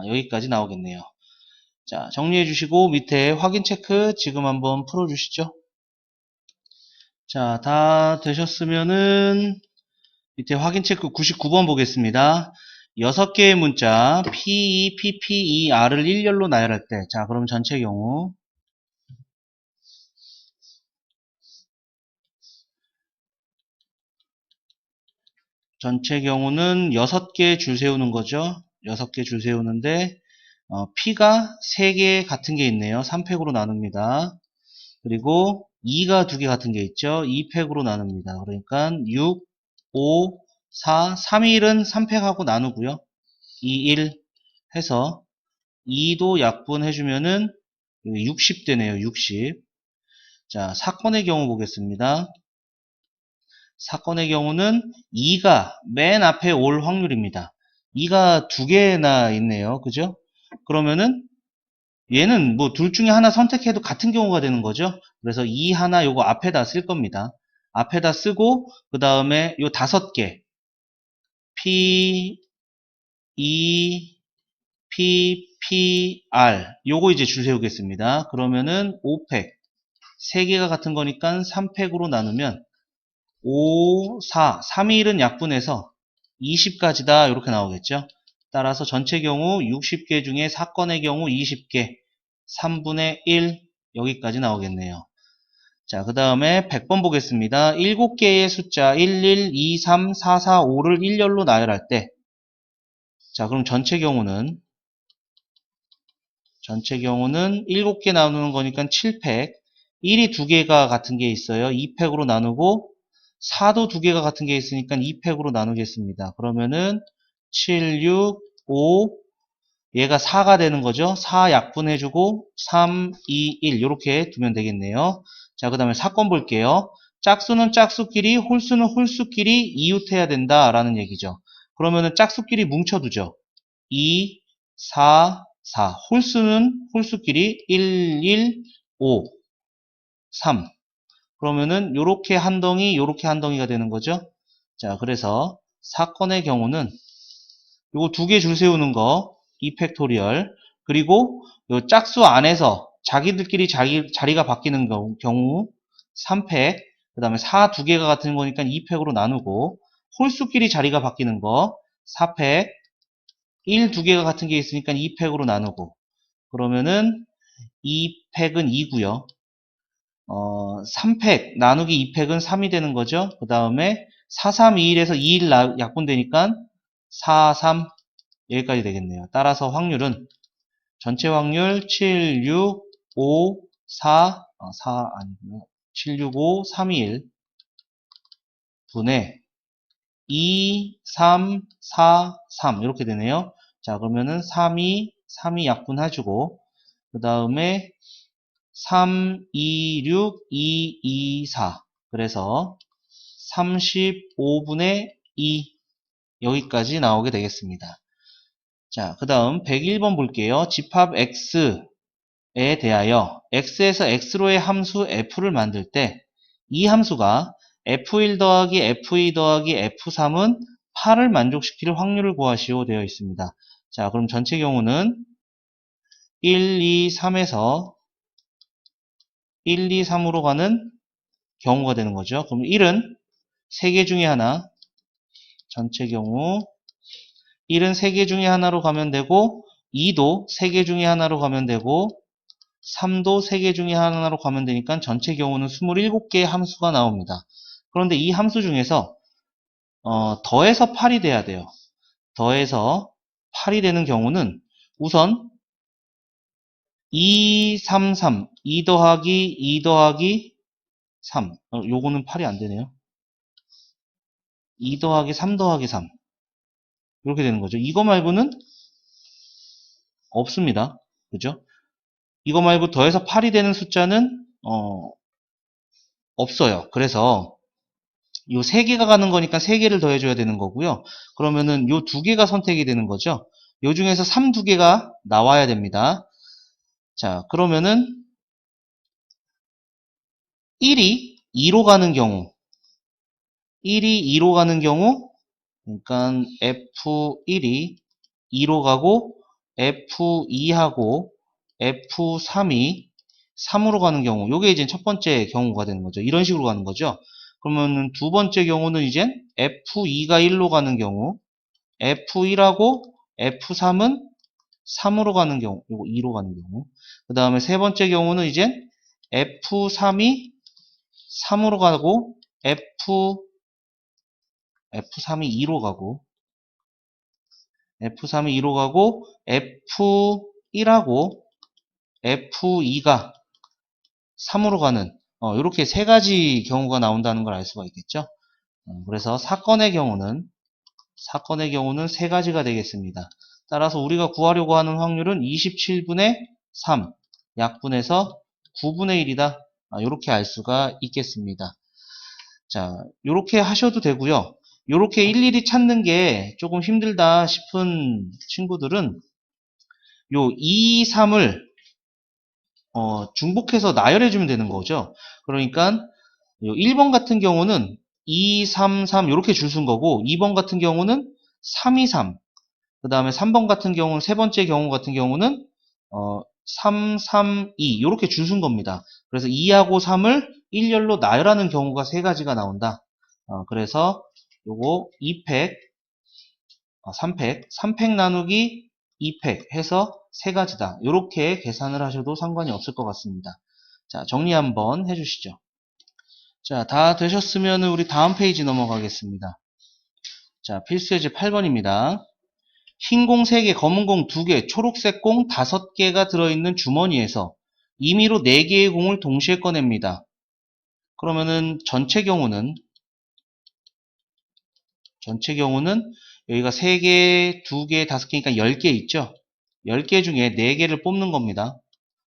여기까지 나오겠네요. 자, 정리해 주시고 밑에 확인 체크 지금 한번 풀어 주시죠. 자, 다 되셨으면은 밑에 확인 체크 99번 보겠습니다. 6개의 문자 P2, PP, ER을 일렬로 나열할 때, 자, 그럼 전체 경우 전체 경우는 6개 줄 세우는 거죠. 6개 줄 세우는데 P가 3개 같은 게 있네요. 3팩으로 나눕니다. 그리고 2가 2개 같은 게 있죠. 2팩으로 나눕니다. 그러니까 6, 5, 4, 3, 1은 3팩하고 나누고요. 2, 1 해서 2도 약분해주면은 60 되네요. 60. 자, 사건의 경우 보겠습니다. 사건의 경우는 2가 맨 앞에 올 확률입니다. 2가 2개나 있네요. 그죠? 그러면은 얘는 뭐 둘 중에 하나 선택해도 같은 경우가 되는 거죠. 그래서 2 하나 요거 앞에다 쓸 겁니다. 앞에다 쓰고 그 다음에 요 5개 P, E, P, P, R 요거 이제 줄 세우겠습니다. 그러면은 5팩 3개가 같은 거니까 3팩으로 나누면 5, 4, 3, 1은 약분해서 20까지다 이렇게 나오겠죠. 따라서 전체 경우 60개 중에 사건의 경우 20개 3분의 1 여기까지 나오겠네요. 자, 그 다음에 100번 보겠습니다. 7개의 숫자 1, 1, 2, 3, 4, 4, 5를 일렬로 나열할 때, 자, 그럼 전체 경우는 7개 나누는 거니까 7팩, 1이 2개가 같은 게 있어요. 2팩으로 나누고 4도 2개가 같은 게 있으니까 2팩으로 나누겠습니다. 그러면은 7, 6, 5 얘가 4가 되는 거죠. 4 약분해주고 3, 2, 1 이렇게 두면 되겠네요. 자, 그 다음에 사건 볼게요. 짝수는 짝수끼리, 홀수는 홀수끼리 이웃해야 된다라는 얘기죠. 그러면은 짝수끼리 뭉쳐두죠. 2, 4, 4. 홀수는 홀수끼리 1, 1, 5, 3. 그러면은 요렇게 한 덩이, 요렇게 한 덩이가 되는 거죠. 자, 그래서 사건의 경우는 요거 두 개 줄 세우는 거 2팩토리얼, 그리고 요 짝수 안에서 자기들끼리 자리가 바뀌는 경우 3팩, 그 다음에 4 두 개가 같은 거니까 2팩으로 나누고, 홀수끼리 자리가 바뀌는 거 4팩, 1 두 개가 같은 게 있으니까 2팩으로 나누고, 그러면은 2팩은 2고요. 3팩 나누기 2팩은 3이 되는 거죠. 그 다음에 4, 3, 2, 1에서 2, 1 약분되니까 4, 3 여기까지 되겠네요. 따라서 확률은 전체 확률 7, 6, 5, 4, 4 아니고요. 7, 6, 5, 3, 2, 1 분의 2, 3, 4, 3 이렇게 되네요. 자, 그러면은 3, 2, 3이 약분해주고, 그 다음에 3, 2, 6, 2, 2, 4. 그래서 35분의 2 여기까지 나오게 되겠습니다. 자, 그 다음 101번 볼게요. 집합 x에 대하여 x에서 x로의 함수 f를 만들 때 이 함수가 f1 더하기 f2 더하기 f3은 8을 만족시킬 확률을 구하시오 되어 있습니다. 자, 그럼 전체 경우는 1, 2, 3에서 1, 2, 3으로 가는 경우가 되는 거죠. 그럼 1은 3개 중에 하나, 전체 경우 1은 3개 중에 하나로 가면 되고, 2도 3개 중에 하나로 가면 되고, 3도 3개 중에 하나로 가면 되니까 전체 경우는 27개의 함수가 나옵니다. 그런데 이 함수 중에서 더해서 8이 돼야 돼요. 더해서 8이 되는 경우는 우선 2, 3, 3, 2 더하기 2 더하기 3, 요거는 8이 안 되네요. 2 더하기 3 더하기 3 이렇게 되는 거죠. 이거 말고는 없습니다. 그죠? 이거 말고 더해서 8이 되는 숫자는 없어요. 그래서 요 3개가 가는 거니까 3개를 더해줘야 되는 거고요. 그러면은 요 2개가 선택이 되는 거죠. 요 중에서 3 2개가 나와야 됩니다. 자, 그러면은 1이 2로 가는 경우, 1이 2로 가는 경우, 그러니까 F1이 2로 가고, F2하고, F3이 3으로 가는 경우, 요게 이제 첫 번째 경우가 되는 거죠. 이런 식으로 가는 거죠. 그러면은 두 번째 경우는 이제 F2가 1로 가는 경우, F1하고 F3은 3으로 가는 경우, 요거 2로 가는 경우. 그 다음에 세 번째 경우는 이제 F3이 3으로 가고, F3이 2로 가고, F3이 2로 가고, F1하고 F2가 3으로 가는, 이렇게 세 가지 경우가 나온다는 걸 알 수가 있겠죠. 그래서 사건의 경우는 세 가지가 되겠습니다. 따라서 우리가 구하려고 하는 확률은 27분의 3, 약분해서 9분의 1이다. 이렇게 알 수가 있겠습니다. 자, 이렇게 하셔도 되고요. 이렇게 일일이 찾는 게 조금 힘들다 싶은 친구들은 요 2, 3을 중복해서 나열해주면 되는 거죠. 그러니까 1번 같은 경우는 2, 3, 3 이렇게 줄 쓴 거고, 2번 같은 경우는 3, 2, 3, 그 다음에 3번 같은 경우는, 세 번째 경우 같은 경우는 3, 3, 2 이렇게 줄 쓴 겁니다. 그래서 2하고 3을 일렬로 나열하는 경우가 세 가지가 나온다. 그래서 요거 2팩, 3팩, 3팩 나누기 2팩 해서 세 가지다. 이렇게 계산을 하셔도 상관이 없을 것 같습니다. 자, 정리 한번 해주시죠. 자, 다 되셨으면 우리 다음 페이지 넘어가겠습니다. 자, 필수예제 8번입니다. 흰 공 3개, 검은 공 2개, 초록색 공 5개가 들어있는 주머니에서 임의로 4개의 공을 동시에 꺼냅니다. 그러면은 전체 경우는 여기가 3개, 2개, 5개니까 10개 있죠? 10개 중에 4개를 뽑는 겁니다.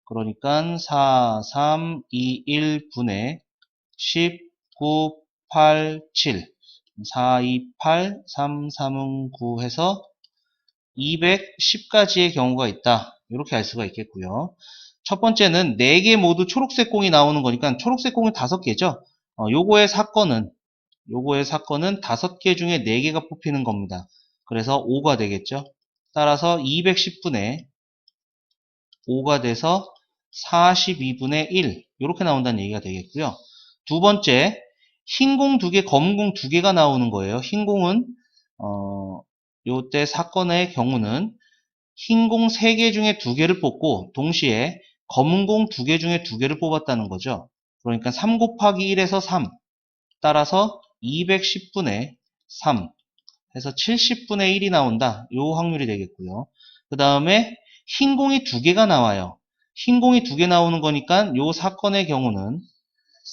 그러니까 4, 3, 2, 1분의 10, 9, 8, 7, 4, 2, 8, 3, 3은 9 해서 210가지의 경우가 있다. 이렇게 알 수가 있겠고요. 첫 번째는 4개 모두 초록색 공이 나오는 거니까 초록색 공이 5개죠. 요거의 사건은 5개 중에 4개가 뽑히는 겁니다. 그래서 5가 되겠죠. 따라서 210분의 5가 돼서 42분의 1 이렇게 나온다는 얘기가 되겠고요. 두 번째, 흰 공 2개, 검은 공 2개가 나오는 거예요. 흰 공은 요때 사건의 경우는 흰 공 3개 중에 2개를 뽑고 동시에 검은 공 2개 중에 2개를 뽑았다는 거죠. 그러니까 3 곱하기 1에서 3 따라서 210분의 3 해서 70분의 1이 나온다. 요 확률이 되겠고요. 그 다음에 흰 공이 2개가 나와요. 흰 공이 2개 나오는 거니까 요 사건의 경우는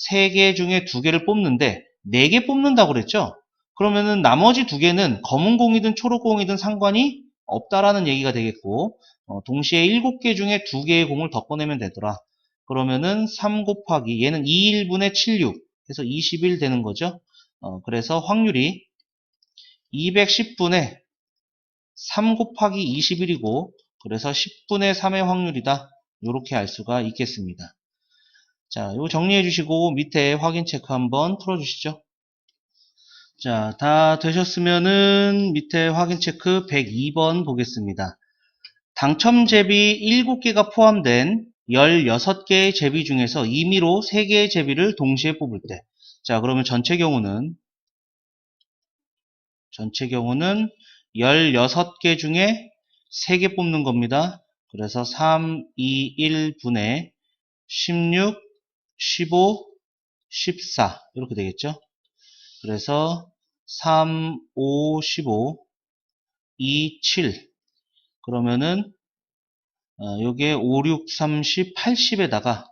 3개 중에 2개를 뽑는데 4개 뽑는다고 그랬죠? 그러면은 나머지 2개는 검은 공이든 초록 공이든 상관이 없다라는 얘기가 되겠고 동시에 7개 중에 2개의 공을 더 꺼내면 되더라. 그러면은 3 곱하기 얘는 2일분의 76 해서 21 되는 거죠. 그래서 확률이 210분의 3 곱하기 21이고 그래서 10분의 3의 확률이다. 이렇게 알 수가 있겠습니다. 자, 이거 정리해 주시고 밑에 확인 체크 한번 풀어 주시죠. 자, 다 되셨으면은 밑에 확인 체크 102번 보겠습니다. 당첨 제비 7개가 포함된 16개의 제비 중에서 임의로 3개의 제비를 동시에 뽑을 때. 자, 그러면 전체 경우는 16개 중에 3개 뽑는 겁니다. 그래서 3, 2, 1분의 16, 15, 14 이렇게 되겠죠. 그래서 3, 5, 15, 2, 7 그러면은 요게 5, 6, 30, 80에다가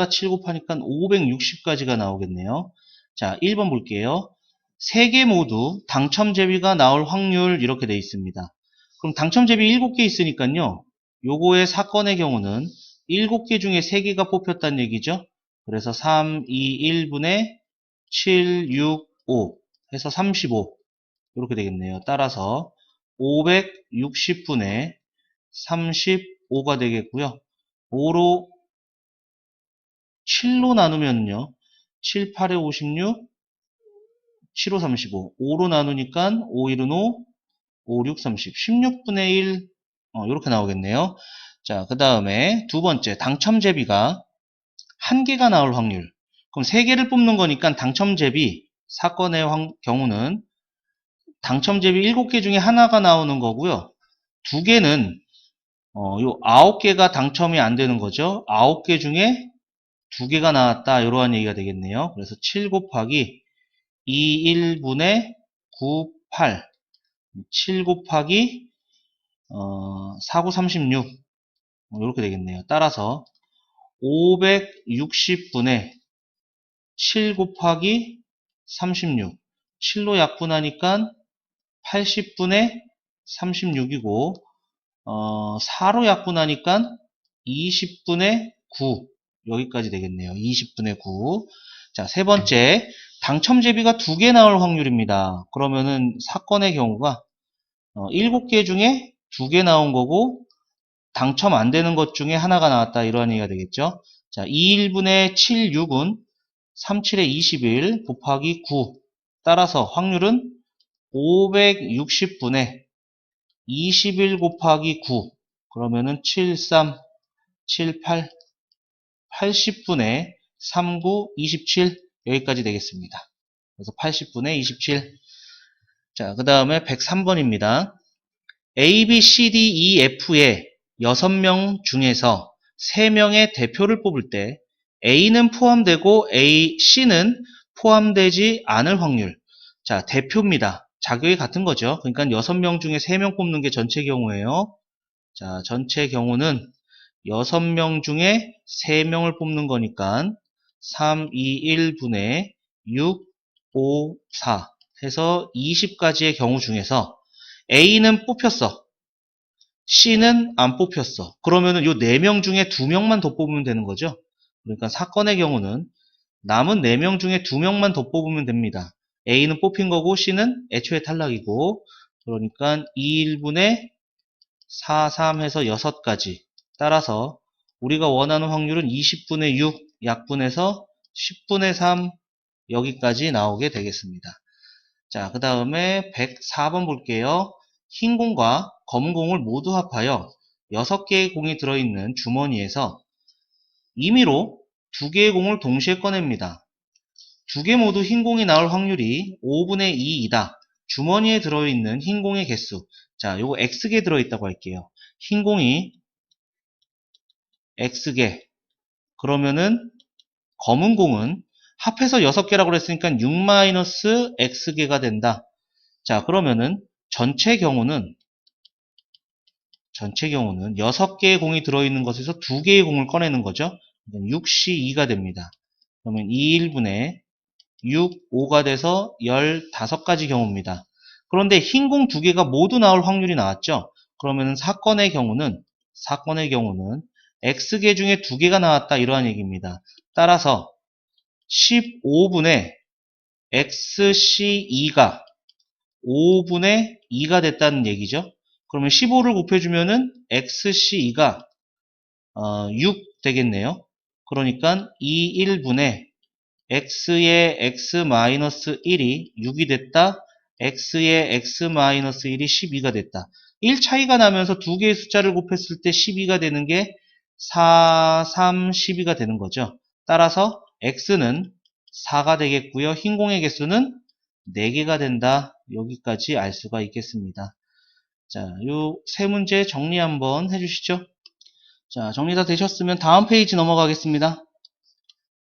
7 곱하니까 560까지가 나오겠네요. 자, 1번 볼게요. 3개 모두 당첨 제비가 나올 확률 이렇게 되어 있습니다. 그럼 당첨 제비 7개 있으니까요. 요거의 사건의 경우는 7개 중에 3개가 뽑혔다는 얘기죠. 그래서 3, 2, 1분의 7, 6, 5 해서 35 이렇게 되겠네요. 따라서 560분의 35가 되겠고요. 5로 7로 나누면요. 7, 8에 56, 7호 35. 5로 나누니까 5, 1은 5, 5, 6, 30. 16분의 1, 이렇게 나오겠네요. 자, 그 다음에 두 번째, 당첨제비가 1개가 나올 확률. 그럼 3개를 뽑는 거니까 당첨제비, 사건의 경우는 당첨제비 7개 중에 하나가 나오는 거고요. 2개는, 요 9개가 당첨이 안 되는 거죠. 9개 중에 2개가 나왔다. 이러한 얘기가 되겠네요. 그래서 7 곱하기 2, 1분의 9, 8 7 곱하기 4, 9, 36 이렇게 되겠네요. 따라서 560분의 7 곱하기 36 7로 약분하니까 80분의 36이고 4로 약분하니까 20분의 9 여기까지 되겠네요. 20분의 9. 자, 세 번째 당첨제비가 2개 나올 확률입니다. 그러면은 사건의 경우가 7개 중에 2개 나온 거고 당첨 안 되는 것 중에 하나가 나왔다 이러한 얘기가 되겠죠. 자, 2일분의 7, 6은 3, 7에 21 곱하기 9 따라서 확률은 560분의 21 곱하기 9 그러면은 7, 3, 7, 8 80분의 3, 9, 27 여기까지 되겠습니다. 그래서 80분의 27 자, 그 다음에 103번입니다. A, B, C, D, E, F의 6명 중에서 3명의 대표를 뽑을 때 A는 포함되고 C는 포함되지 않을 확률. 자, 대표입니다. 자격이 같은 거죠. 그러니까 6명 중에 3명 뽑는 게 전체 경우예요. 자, 전체 경우는 6명 중에 3명을 뽑는 거니까 3, 2, 1분의 6, 5, 4 해서 20가지의 경우 중에서 A는 뽑혔어. C는 안 뽑혔어. 그러면은 요 4명 중에 2명만 더 뽑으면 되는 거죠. 그러니까 사건의 경우는 남은 4명 중에 2명만 더 뽑으면 됩니다. A는 뽑힌 거고 C는 애초에 탈락이고, 그러니까 2, 1분의 4, 3 해서 6가지. 따라서 우리가 원하는 확률은 20분의 6 약분해서 10분의 3 여기까지 나오게 되겠습니다. 자, 그 다음에 104번 볼게요. 흰 공과 검은 공을 모두 합하여 6개의 공이 들어있는 주머니에서 임의로 2개의 공을 동시에 꺼냅니다. 2개 모두 흰 공이 나올 확률이 5분의 2이다. 주머니에 들어있는 흰 공의 개수. 자, 요거 X개 들어있다고 할게요. 흰 공이 X개. 그러면은 검은 공은 합해서 6개라고 그랬으니까 6-X개가 된다. 자, 그러면은 전체 경우는 6개의 공이 들어있는 것에서 2개의 공을 꺼내는 거죠. 6C2가 됩니다. 그러면 2, 1분의 6, 5가 돼서 15가지 경우입니다. 그런데 흰 공 2개가 모두 나올 확률이 나왔죠. 그러면 사건의 경우는 X개 중에 2개가 나왔다, 이러한 얘기입니다. 따라서 15분의 XC2가 5분의 2가 됐다는 얘기죠. 그러면 15를 곱해주면은 XC2가 6 되겠네요. 그러니까 2, 1분의 x의 x-1이 6이 됐다. x의 x-1이 12가 됐다. 1 차이가 나면서 두 개의 숫자를 곱했을 때 12가 되는 게 4, 3, 12가 되는 거죠. 따라서 x는 4가 되겠고요. 흰 공의 개수는 4개가 된다. 여기까지 알 수가 있겠습니다. 자, 요 세 문제 정리 한번 해주시죠. 자, 정리 다 되셨으면 다음 페이지 넘어가겠습니다.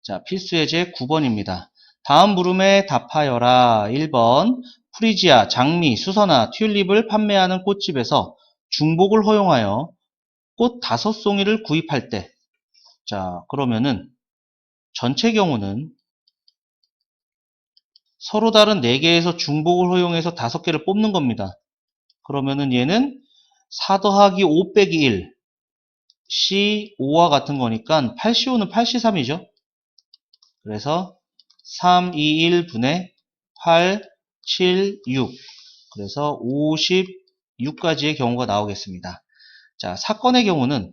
자, 필수 예제 9번입니다. 다음 물음에 답하여라. 1번, 프리지아, 장미, 수선화, 튤립을 판매하는 꽃집에서 중복을 허용하여 꽃 5송이를 구입할 때, 자, 그러면은 전체 경우는 서로 다른 4개에서 중복을 허용해서 5개를 뽑는 겁니다. 그러면은 얘는 4 더하기 5 빼기 1, C5와 같은 거니까 8C5는 8C3이죠. 그래서 3, 2, 1 분의 8, 7, 6. 그래서 56가지의 경우가 나오겠습니다. 자, 사건의 경우는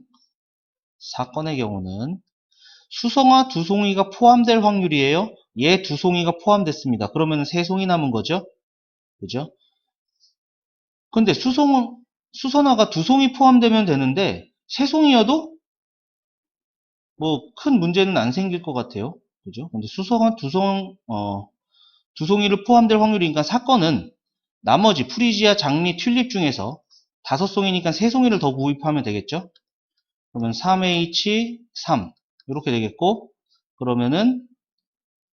수송화 2송이가 포함될 확률이에요. 얘 2송이가 포함됐습니다. 그러면 3송이 남은 거죠. 그죠? 근데 수선화가 2송이 포함되면 되는데 3송이여도 뭐 큰 문제는 안 생길 것 같아요. 그죠? 근데 수성은 2송이를 포함될 확률이니까 사건은 나머지 프리지아, 장미, 튤립 중에서 5송이니까 3송이를 더 구입하면 되겠죠? 그러면 3H3 이렇게 되겠고, 그러면은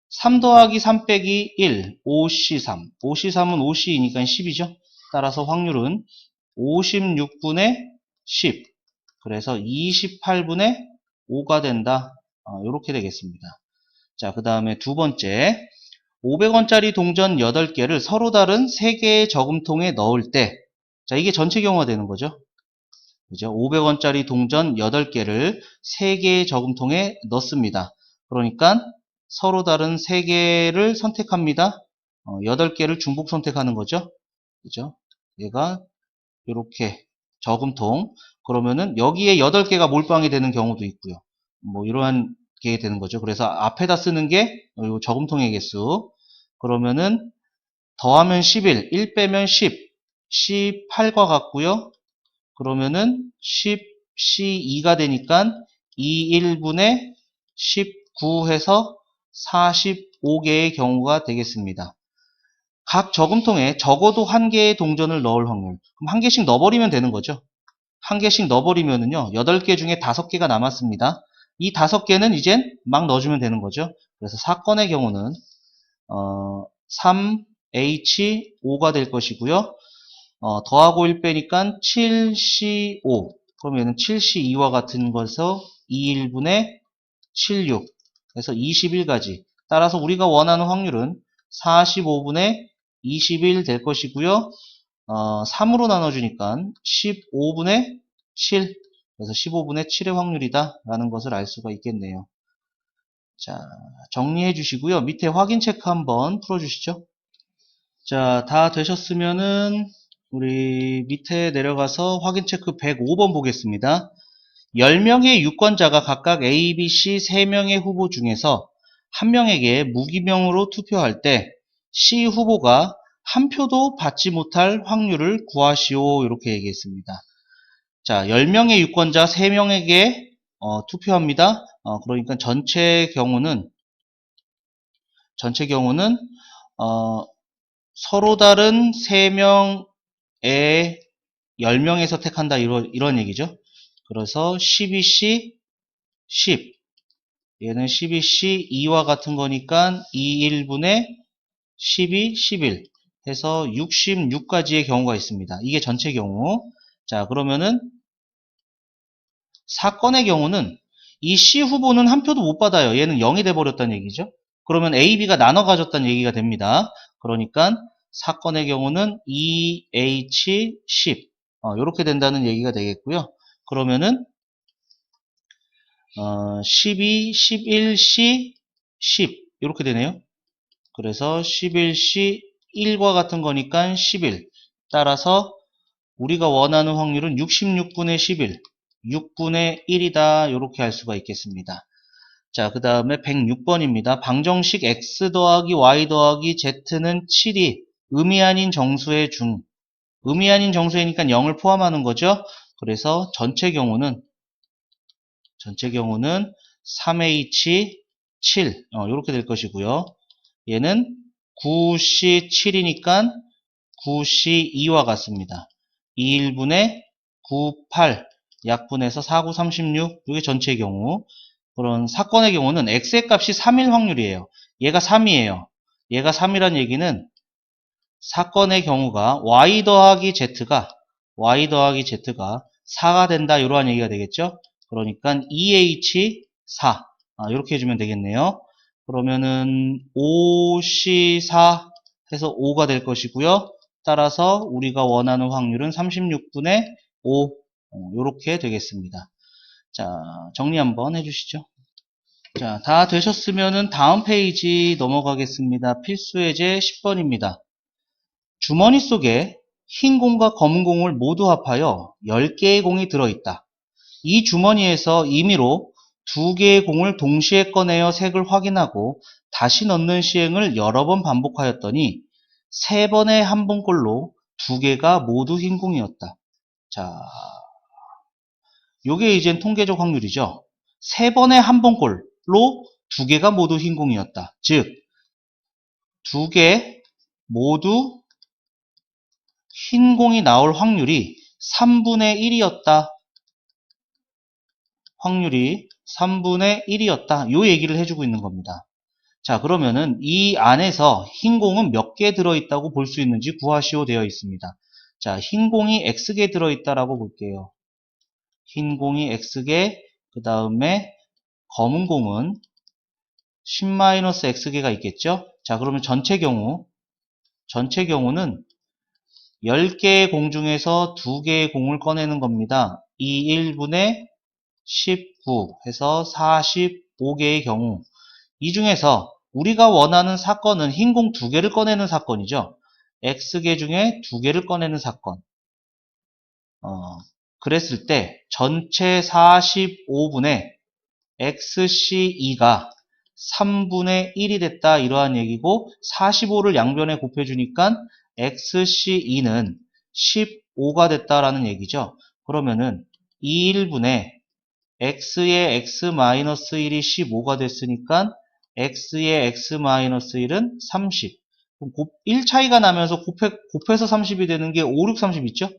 3 더하기 3 빼기 1, 5C3. 5C3은 5C이니까 10이죠? 따라서 확률은 56분의 10. 그래서 28분의 5가 된다. 이렇게 되겠습니다. 자, 그 다음에 두 번째. 500원짜리 동전 8개를 서로 다른 3개의 저금통에 넣을 때, 자, 이게 전체 경우가 되는 거죠. 그죠? 500원짜리 동전 8개를 3개의 저금통에 넣습니다. 그러니까 서로 다른 3개를 선택합니다. 8개를 중복 선택하는 거죠. 그죠? 얘가 이렇게 저금통. 그러면은 여기에 8개가 몰빵이 되는 경우도 있고요. 뭐 이러한 게 되는 거죠. 그래서 앞에다 쓰는 게 저금통의 개수. 그러면은 더하면 11, 1 빼면 10, 18과 같고요. 그러면은 10C2가 되니까 2, 1분의 19 해서 45개의 경우가 되겠습니다. 각 저금통에 적어도 1개의 동전을 넣을 확률. 그럼 1개씩 넣어버리면 되는 거죠. 1개씩 넣어버리면은요, 8개 중에 5개가 남았습니다. 이 5개는 이젠 막 넣어주면 되는 거죠. 그래서 사건의 경우는 3H5가 될 것이고요. 더하고 1 빼니까 7C5. 그럼 얘는 7C2와 같은 것에서 2, 1분의 76. 그래서 21가지. 따라서 우리가 원하는 확률은 45분의 21 될 것이고요. 3으로 나눠주니까 15분의 7. 그래서 15분의 7의 확률이다 라는 것을 알 수가 있겠네요. 자, 정리해 주시고요. 밑에 확인 체크 한번 풀어 주시죠. 자, 다 되셨으면은 우리 밑에 내려가서 확인 체크 105번 보겠습니다. 10명의 유권자가 각각 A, B, C 3명의 후보 중에서 한 명에게 무기명으로 투표할 때 C 후보가 한 표도 받지 못할 확률을 구하시오. 이렇게 얘기했습니다. 자, 10명의 유권자 3명에게 투표합니다. 그러니까 전체 경우는 서로 다른 3명의 10명에서 택한다 이런 얘기죠. 그래서 12C 10 얘는 12C 2와 같은 거니까 2, 1분의 12, 11 해서 66가지의 경우가 있습니다. 이게 전체 경우. 자, 그러면은 사건의 경우는 이 C 후보는 한 표도 못 받아요. 얘는 0이 돼버렸다는 얘기죠. 그러면 A, B가 나눠 가졌다는 얘기가 됩니다. 그러니까 사건의 경우는 EH 10 이렇게 된다는 얘기가 되겠고요. 그러면은 12, 11C 10 이렇게 되네요. 그래서 11C 1과 같은 거니까 11 따라서 우리가 원하는 확률은 66분의 11 6분의 1이다 이렇게 할 수가 있겠습니다. 자, 그 다음에 106번입니다. 방정식 x 더하기 y 더하기 z는 7이 의미 아닌 정수의 중 의미 아닌 정수이니까 0을 포함하는 거죠. 그래서 전체 경우는 3h 7 이렇게 될 것이고요. 얘는 9c7이니까 9c2와 같습니다. 2일분의 98 약분해서 4, 9, 36 이게 전체의 경우. 그런 사건의 경우는 x의 값이 3일 확률이에요. 얘가 3이에요. 얘가 3이란 얘기는 사건의 경우가 y 더하기 z가 4가 된다 이러한 얘기가 되겠죠. 그러니까 2h4 이렇게 해주면 되겠네요. 그러면은 5c4 해서 5가 될 것이고요. 따라서 우리가 원하는 확률은 36분의 5 이렇게 되겠습니다. 자, 정리 한번 해주시죠. 자, 다 되셨으면은 다음 페이지 넘어가겠습니다. 필수 예제 10번입니다. 주머니 속에 흰 공과 검은 공을 모두 합하여 10개의 공이 들어있다. 이 주머니에서 임의로 2개의 공을 동시에 꺼내어 색을 확인하고 다시 넣는 시행을 여러 번 반복하였더니 3번의 한 번꼴로 2개가 모두 흰 공이었다. 자, 요게 이제 통계적 확률이죠. 3번의 한 번꼴로 2개가 모두 흰 공이었다. 즉, 2개 모두 흰 공이 나올 확률이 3분의 1이었다. 확률이 3분의 1이었다. 요 얘기를 해주고 있는 겁니다. 자, 그러면은 이 안에서 흰 공은 몇 개 들어있다고 볼 수 있는지 구하시오 되어 있습니다. 자, 흰 공이 X개 들어있다라고 볼게요. 흰 공이 X개, 그 다음에 검은 공은 10-X개가 있겠죠? 자, 그러면 전체 경우는 10개의 공 중에서 2개의 공을 꺼내는 겁니다. 2, 1분의 19 해서 45개의 경우. 이 중에서 우리가 원하는 사건은 흰 공 2개를 꺼내는 사건이죠. X개 중에 2개를 꺼내는 사건. 그랬을 때 전체 45분의 XC2가 3분의 1이 됐다 이러한 얘기고 45를 양변에 곱해주니까 XC2는 15가 됐다라는 얘기죠. 그러면은 2일분의 X의 X-1이 15가 됐으니까 X의 X-1은 30. 그럼 1 차이가 나면서 곱해서 30이 되는 게 5, 6, 30 있죠?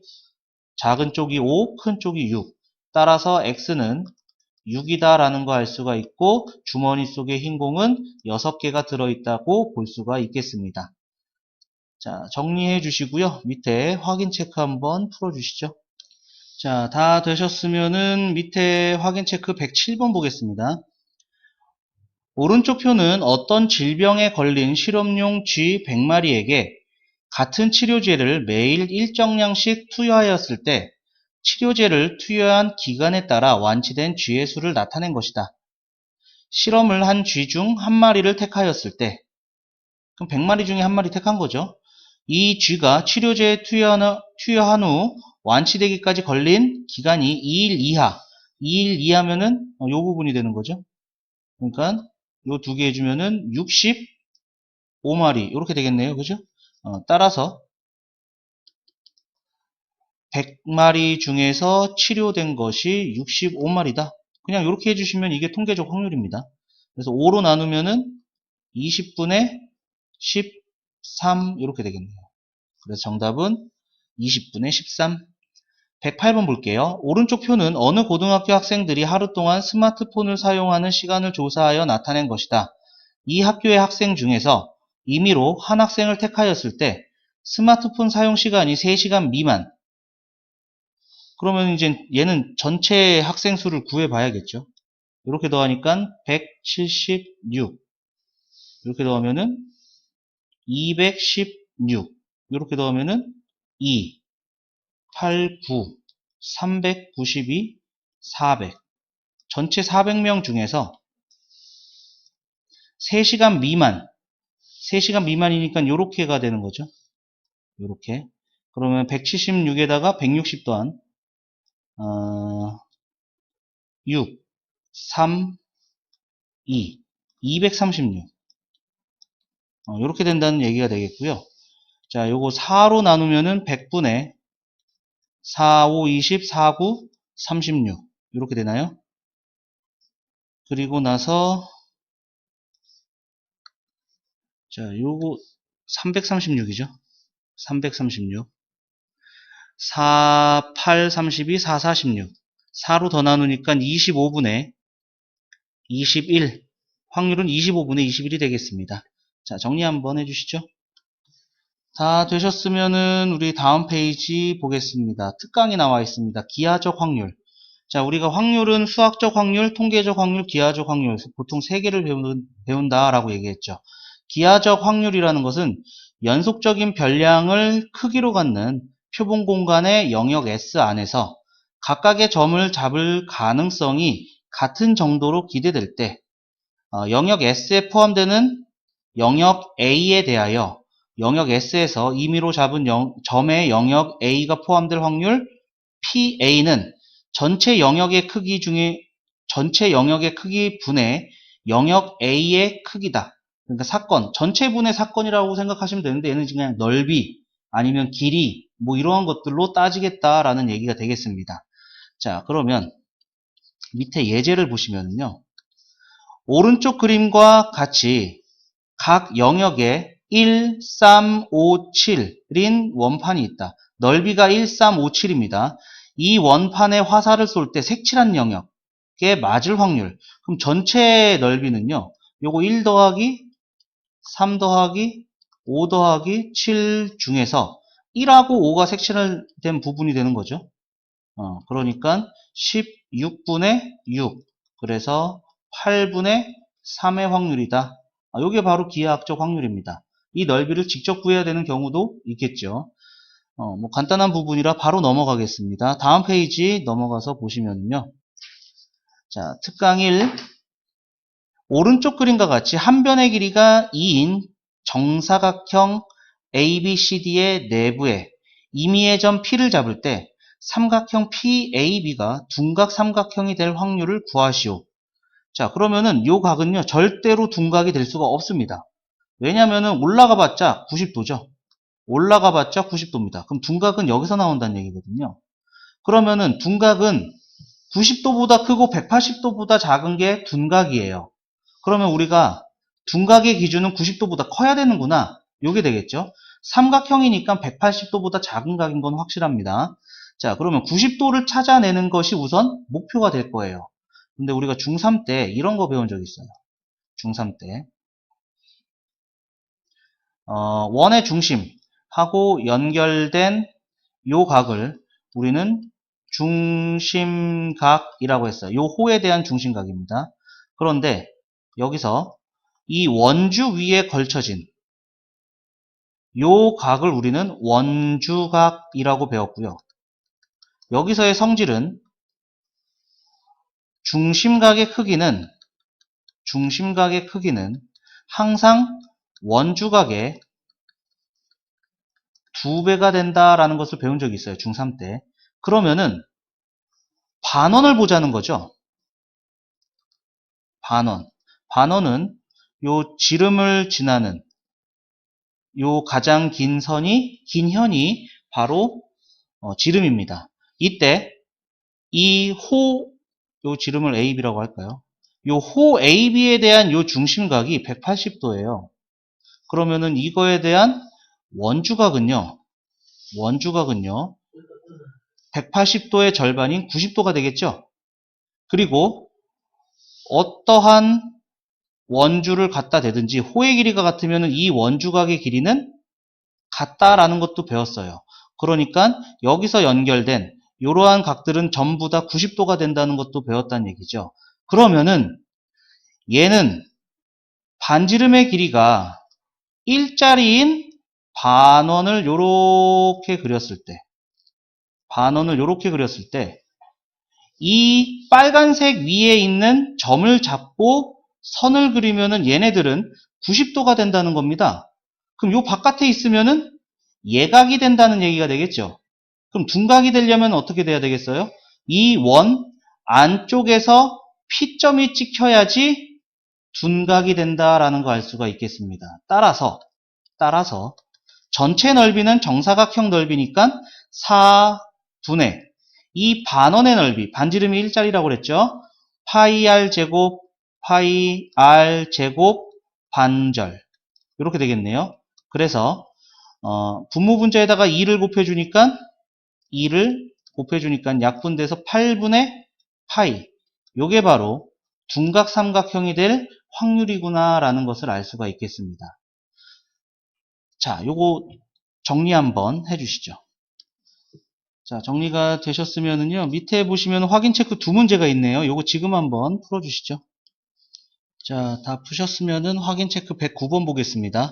작은 쪽이 5, 큰 쪽이 6. 따라서 X는 6이다 라는 거 알 수가 있고 주머니 속에 흰 공은 6개가 들어있다고 볼 수가 있겠습니다. 자, 정리해 주시고요. 밑에 확인 체크 한번 풀어 주시죠. 자, 다 되셨으면은 밑에 확인 체크 107번 보겠습니다. 오른쪽 표는 어떤 질병에 걸린 실험용 쥐 100마리에게 같은 치료제를 매일 일정량씩 투여하였을 때 치료제를 투여한 기간에 따라 완치된 쥐의 수를 나타낸 것이다. 실험을 한 쥐 중 한 마리를 택하였을 때, 그럼 100마리 중에 한 마리 택한 거죠. 이 쥐가 치료제에 투여한 후 완치되기까지 걸린 기간이 2일 이하. 2일 이하면은 요 부분이 되는 거죠. 그러니까 요 두 개 해주면은 65마리 이렇게 되겠네요. 그죠? 따라서 100마리 중에서 치료된 것이 65마리다. 그냥 이렇게 해주시면 이게 통계적 확률입니다. 그래서 5로 나누면은 20분의 13 이렇게 되겠네요. 그래서 정답은 20분의 13. 108번 볼게요. 오른쪽 표는 어느 고등학교 학생들이 하루 동안 스마트폰을 사용하는 시간을 조사하여 나타낸 것이다. 이 학교의 학생 중에서 임의로 한 학생을 택하였을 때 스마트폰 사용 시간이 3시간 미만. 그러면 이제 얘는 전체 학생 수를 구해 봐야겠죠. 이렇게 더하니까 176. 이렇게 더하면은 216. 이렇게 더하면은 2, 8, 9, 392, 400. 전체 400명 중에서 3시간 미만. 3시간 미만이니까 이렇게가 되는 거죠. 이렇게. 그러면 176에다가 160 더한 6, 3, 2, 236. 이렇게 된다는 얘기가 되겠고요. 자, 요거 4로 나누면은 100분의 4, 5, 20, 4, 9, 36. 이렇게 되나요? 그리고 나서 자, 요거 336이죠. 336. 4, 8, 32, 4, 46. 4로 더 나누니까 25분의 21. 확률은 25분의 21이 되겠습니다. 자, 정리 한번 해주시죠. 다 되셨으면은 우리 다음 페이지 보겠습니다. 특강이 나와 있습니다. 기하적 확률. 자, 우리가 확률은 수학적 확률, 통계적 확률, 기하적 확률 보통 3개를 배운다라고 얘기했죠. 기하적 확률이라는 것은 연속적인 별량을 크기로 갖는 표본 공간의 영역 S 안에서 각각의 점을 잡을 가능성이 같은 정도로 기대될 때 영역 S에 포함되는 영역 A에 대하여 영역 S에서 임의로 잡은 점의 영역 A가 포함될 확률 PA는 전체 영역의 크기 분의 영역 A의 크기다. 그러니까 사건, 전체 분의 사건이라고 생각하시면 되는데 얘는 그냥 넓이 아니면 길이 뭐 이러한 것들로 따지겠다라는 얘기가 되겠습니다. 자, 그러면 밑에 예제를 보시면요. 오른쪽 그림과 같이 각 영역에 1, 3, 5, 7인 원판이 있다. 넓이가 1, 3, 5, 7입니다. 이 원판에 화살을 쏠 때 색칠한 영역에 맞을 확률. 그럼 전체 넓이는요. 요거 1 더하기 3 더하기 5 더하기 7 중에서 1하고 5가 색칠된 부분이 되는 거죠. 그러니까 16분의 6. 그래서 8분의 3의 확률이다. 이게 바로 기하학적 확률입니다. 이 넓이를 직접 구해야 되는 경우도 있겠죠. 뭐 간단한 부분이라 바로 넘어가겠습니다. 다음 페이지 넘어가서 보시면요. 자, 특강 1. 오른쪽 그림과 같이 한 변의 길이가 2인 정사각형 ABCD의 내부에 임의의 점 P를 잡을 때 삼각형 PAB가 둔각 삼각형이 될 확률을 구하시오. 자, 그러면은 요 각은요, 절대로 둔각이 될 수가 없습니다. 왜냐면은 올라가 봤자 90도죠. 올라가 봤자 90도입니다. 그럼 둔각은 여기서 나온다는 얘기거든요. 그러면은 둔각은 90도보다 크고 180도보다 작은 게 둔각이에요. 그러면 우리가 둔각의 기준은 90도보다 커야 되는구나. 요게 되겠죠. 삼각형이니까 180도보다 작은 각인 건 확실합니다. 자, 그러면 90도를 찾아내는 것이 우선 목표가 될 거예요. 근데 우리가 중3 때 이런 거 배운 적 있어요. 중3 때. 원의 중심하고 연결된 요 각을 우리는 중심각이라고 했어요. 요 호에 대한 중심각입니다. 그런데 여기서 이 원주 위에 걸쳐진 요 각을 우리는 원주각이라고 배웠고요. 여기서의 성질은 중심각의 크기는 항상 원주각의 2배가 된다라는 것을 배운 적이 있어요. 중3 때. 그러면은 반원을 보자는 거죠. 반원은 요 지름을 지나는 요 가장 긴 현이 바로 지름입니다. 이때 이 요 지름을 AB라고 할까요? 요 호 AB에 대한 요 중심각이 180도예요. 그러면은 이거에 대한 원주각은요. 180도의 절반인 90도가 되겠죠? 그리고 어떠한 원주를 갖다 대든지 호의 길이가 같으면 이 원주각의 길이는 같다라는 것도 배웠어요. 그러니까 여기서 연결된 이러한 각들은 전부 다 90도가 된다는 것도 배웠다는 얘기죠. 그러면은 얘는 반지름의 길이가 1짜리인 반원을 요렇게 그렸을 때 이 빨간색 위에 있는 점을 잡고 선을 그리면은 얘네들은 90도가 된다는 겁니다. 그럼 요 바깥에 있으면은 예각이 된다는 얘기가 되겠죠. 그럼 둔각이 되려면 어떻게 돼야 되겠어요? 이 원 안쪽에서 P점이 찍혀야지 둔각이 된다라는 거 알 수가 있겠습니다. 따라서 전체 넓이는 정사각형 넓이니까 4분의 이 반원의 넓이, 반지름이 1짜리라고 그랬죠? 파이 r 제곱 반절 이렇게 되겠네요. 그래서 분모분자에다가 2를 곱해주니까 약분돼서 8분의 파이. 요게 바로 둔각 삼각형이 될 확률이구나 라는 것을 알 수가 있겠습니다. 자, 요거 정리 한번 해주시죠. 자, 정리가 되셨으면은요, 밑에 보시면 확인 체크 2문제가 있네요. 요거 지금 한번 풀어주시죠. 자, 다 푸셨으면은 확인 체크 109번 보겠습니다.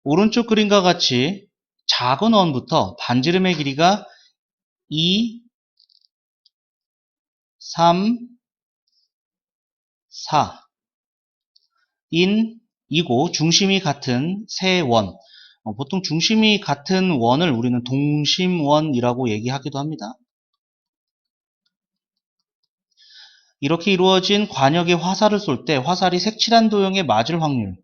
오른쪽 그림과 같이 작은 원부터 반지름의 길이가 2, 3, 4이고 중심이 같은 세 원. 보통 중심이 같은 원을 우리는 동심원이라고 얘기하기도 합니다. 이렇게 이루어진 관역에 화살을 쏠 때 화살이 색칠한 도형에 맞을 확률.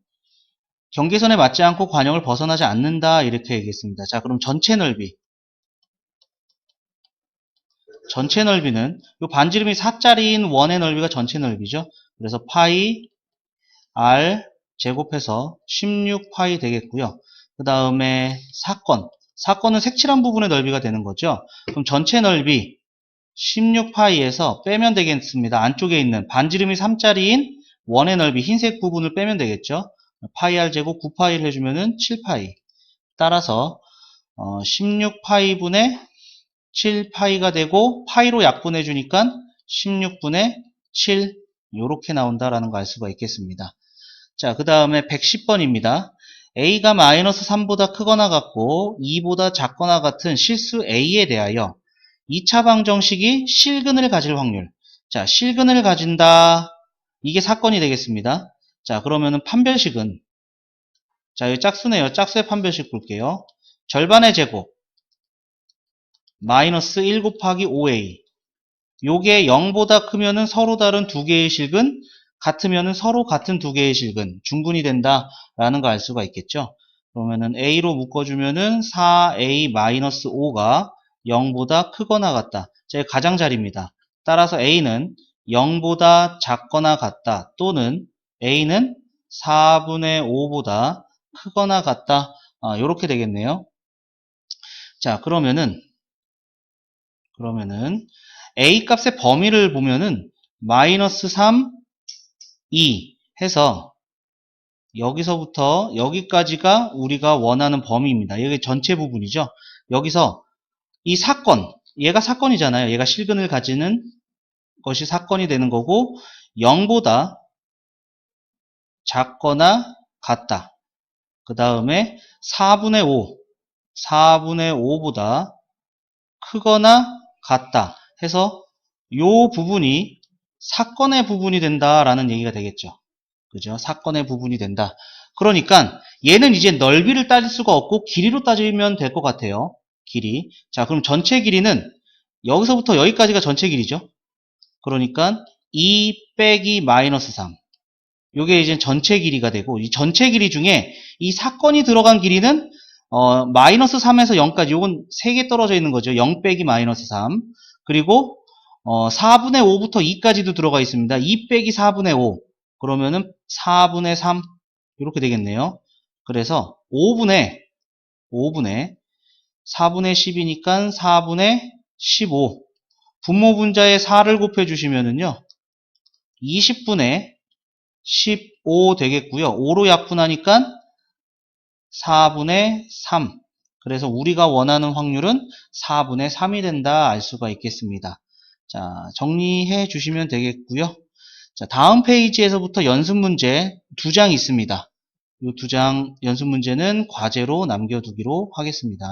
경계선에 맞지 않고 관역을 벗어나지 않는다 이렇게 얘기했습니다. 자, 그럼 전체 넓이는 이 반지름이 4짜리인 원의 넓이가 전체 넓이죠. 그래서 파이 r 제곱해서 16파이 되겠고요. 그 다음에 사건은 색칠한 부분의 넓이가 되는 거죠. 그럼 전체 넓이 16파이에서 빼면 되겠습니다. 안쪽에 있는 반지름이 3짜리인 원의 넓이 흰색 부분을 빼면 되겠죠. 파이 r 제곱 9파이를 해주면은 7파이. 따라서 16파이분의 7파이가 되고 파이로 약분해 주니까 16분의 7 이렇게 나온다라는 거 알 수가 있겠습니다. 자, 그 다음에 110번입니다. A가 마이너스 3보다 크거나 같고 2보다 작거나 같은 실수 A에 대하여 2차 방정식이 실근을 가질 확률. 자, 실근을 가진다. 이게 사건이 되겠습니다. 자, 그러면은 판별식은 자, 여기 짝수네요. 짝수의 판별식 볼게요. 절반의 제곱 마이너스 1 곱하기 5a 요게 0보다 크면은 서로 다른 두 개의 실근 같으면은 서로 같은 두 개의 실근 중분이 된다라는 거 알 수가 있겠죠. 그러면은 a로 묶어주면은 4a-5가 0보다 크거나 같다. 제 가장자리입니다. 따라서 a는 0보다 작거나 같다 또는 a는 4분의 5보다 크거나 같다. 이렇게 되겠네요. 자, 그러면은 a 값의 범위를 보면은 마이너스 3, 2 해서 여기서부터 여기까지가 우리가 원하는 범위입니다. 여기 전체 부분이죠. 여기서 이 사건, 얘가 사건이잖아요. 얘가 실근을 가지는 것이 사건이 되는 거고 0보다 작거나 같다. 그 다음에 4분의 5보다 크거나 같다 해서 요 부분이 사건의 부분이 된다라는 얘기가 되겠죠. 그죠? 사건의 부분이 된다. 그러니까 얘는 이제 넓이를 따질 수가 없고 길이로 따지면 될 것 같아요. 길이. 자, 그럼 전체 길이는 여기서부터 여기까지가 전체 길이죠. 그러니까 2 빼기 마이너스 3. 요게 이제 전체 길이가 되고, 이 전체 길이 중에 이 사건이 들어간 길이는 마이너스 3에서 0까지 요건 3개 떨어져 있는 거죠. 0 빼기 마이너스 3. 그리고 4분의 5부터 2까지도 들어가 있습니다. 2 빼기 4분의 5. 그러면은 4분의 3 이렇게 되겠네요. 그래서 5분의 4분의 10이니까 4분의 15. 분모 분자에 4를 곱해 주시면은요. 20분의 15 되겠고요. 5로 약분하니까 4분의 3. 그래서 우리가 원하는 확률은 4분의 3이 된다 알 수가 있겠습니다. 자, 정리해 주시면 되겠고요. 자, 다음 페이지에서부터 연습 문제 2장 있습니다. 이 2장 연습 문제는 과제로 남겨두기로 하겠습니다.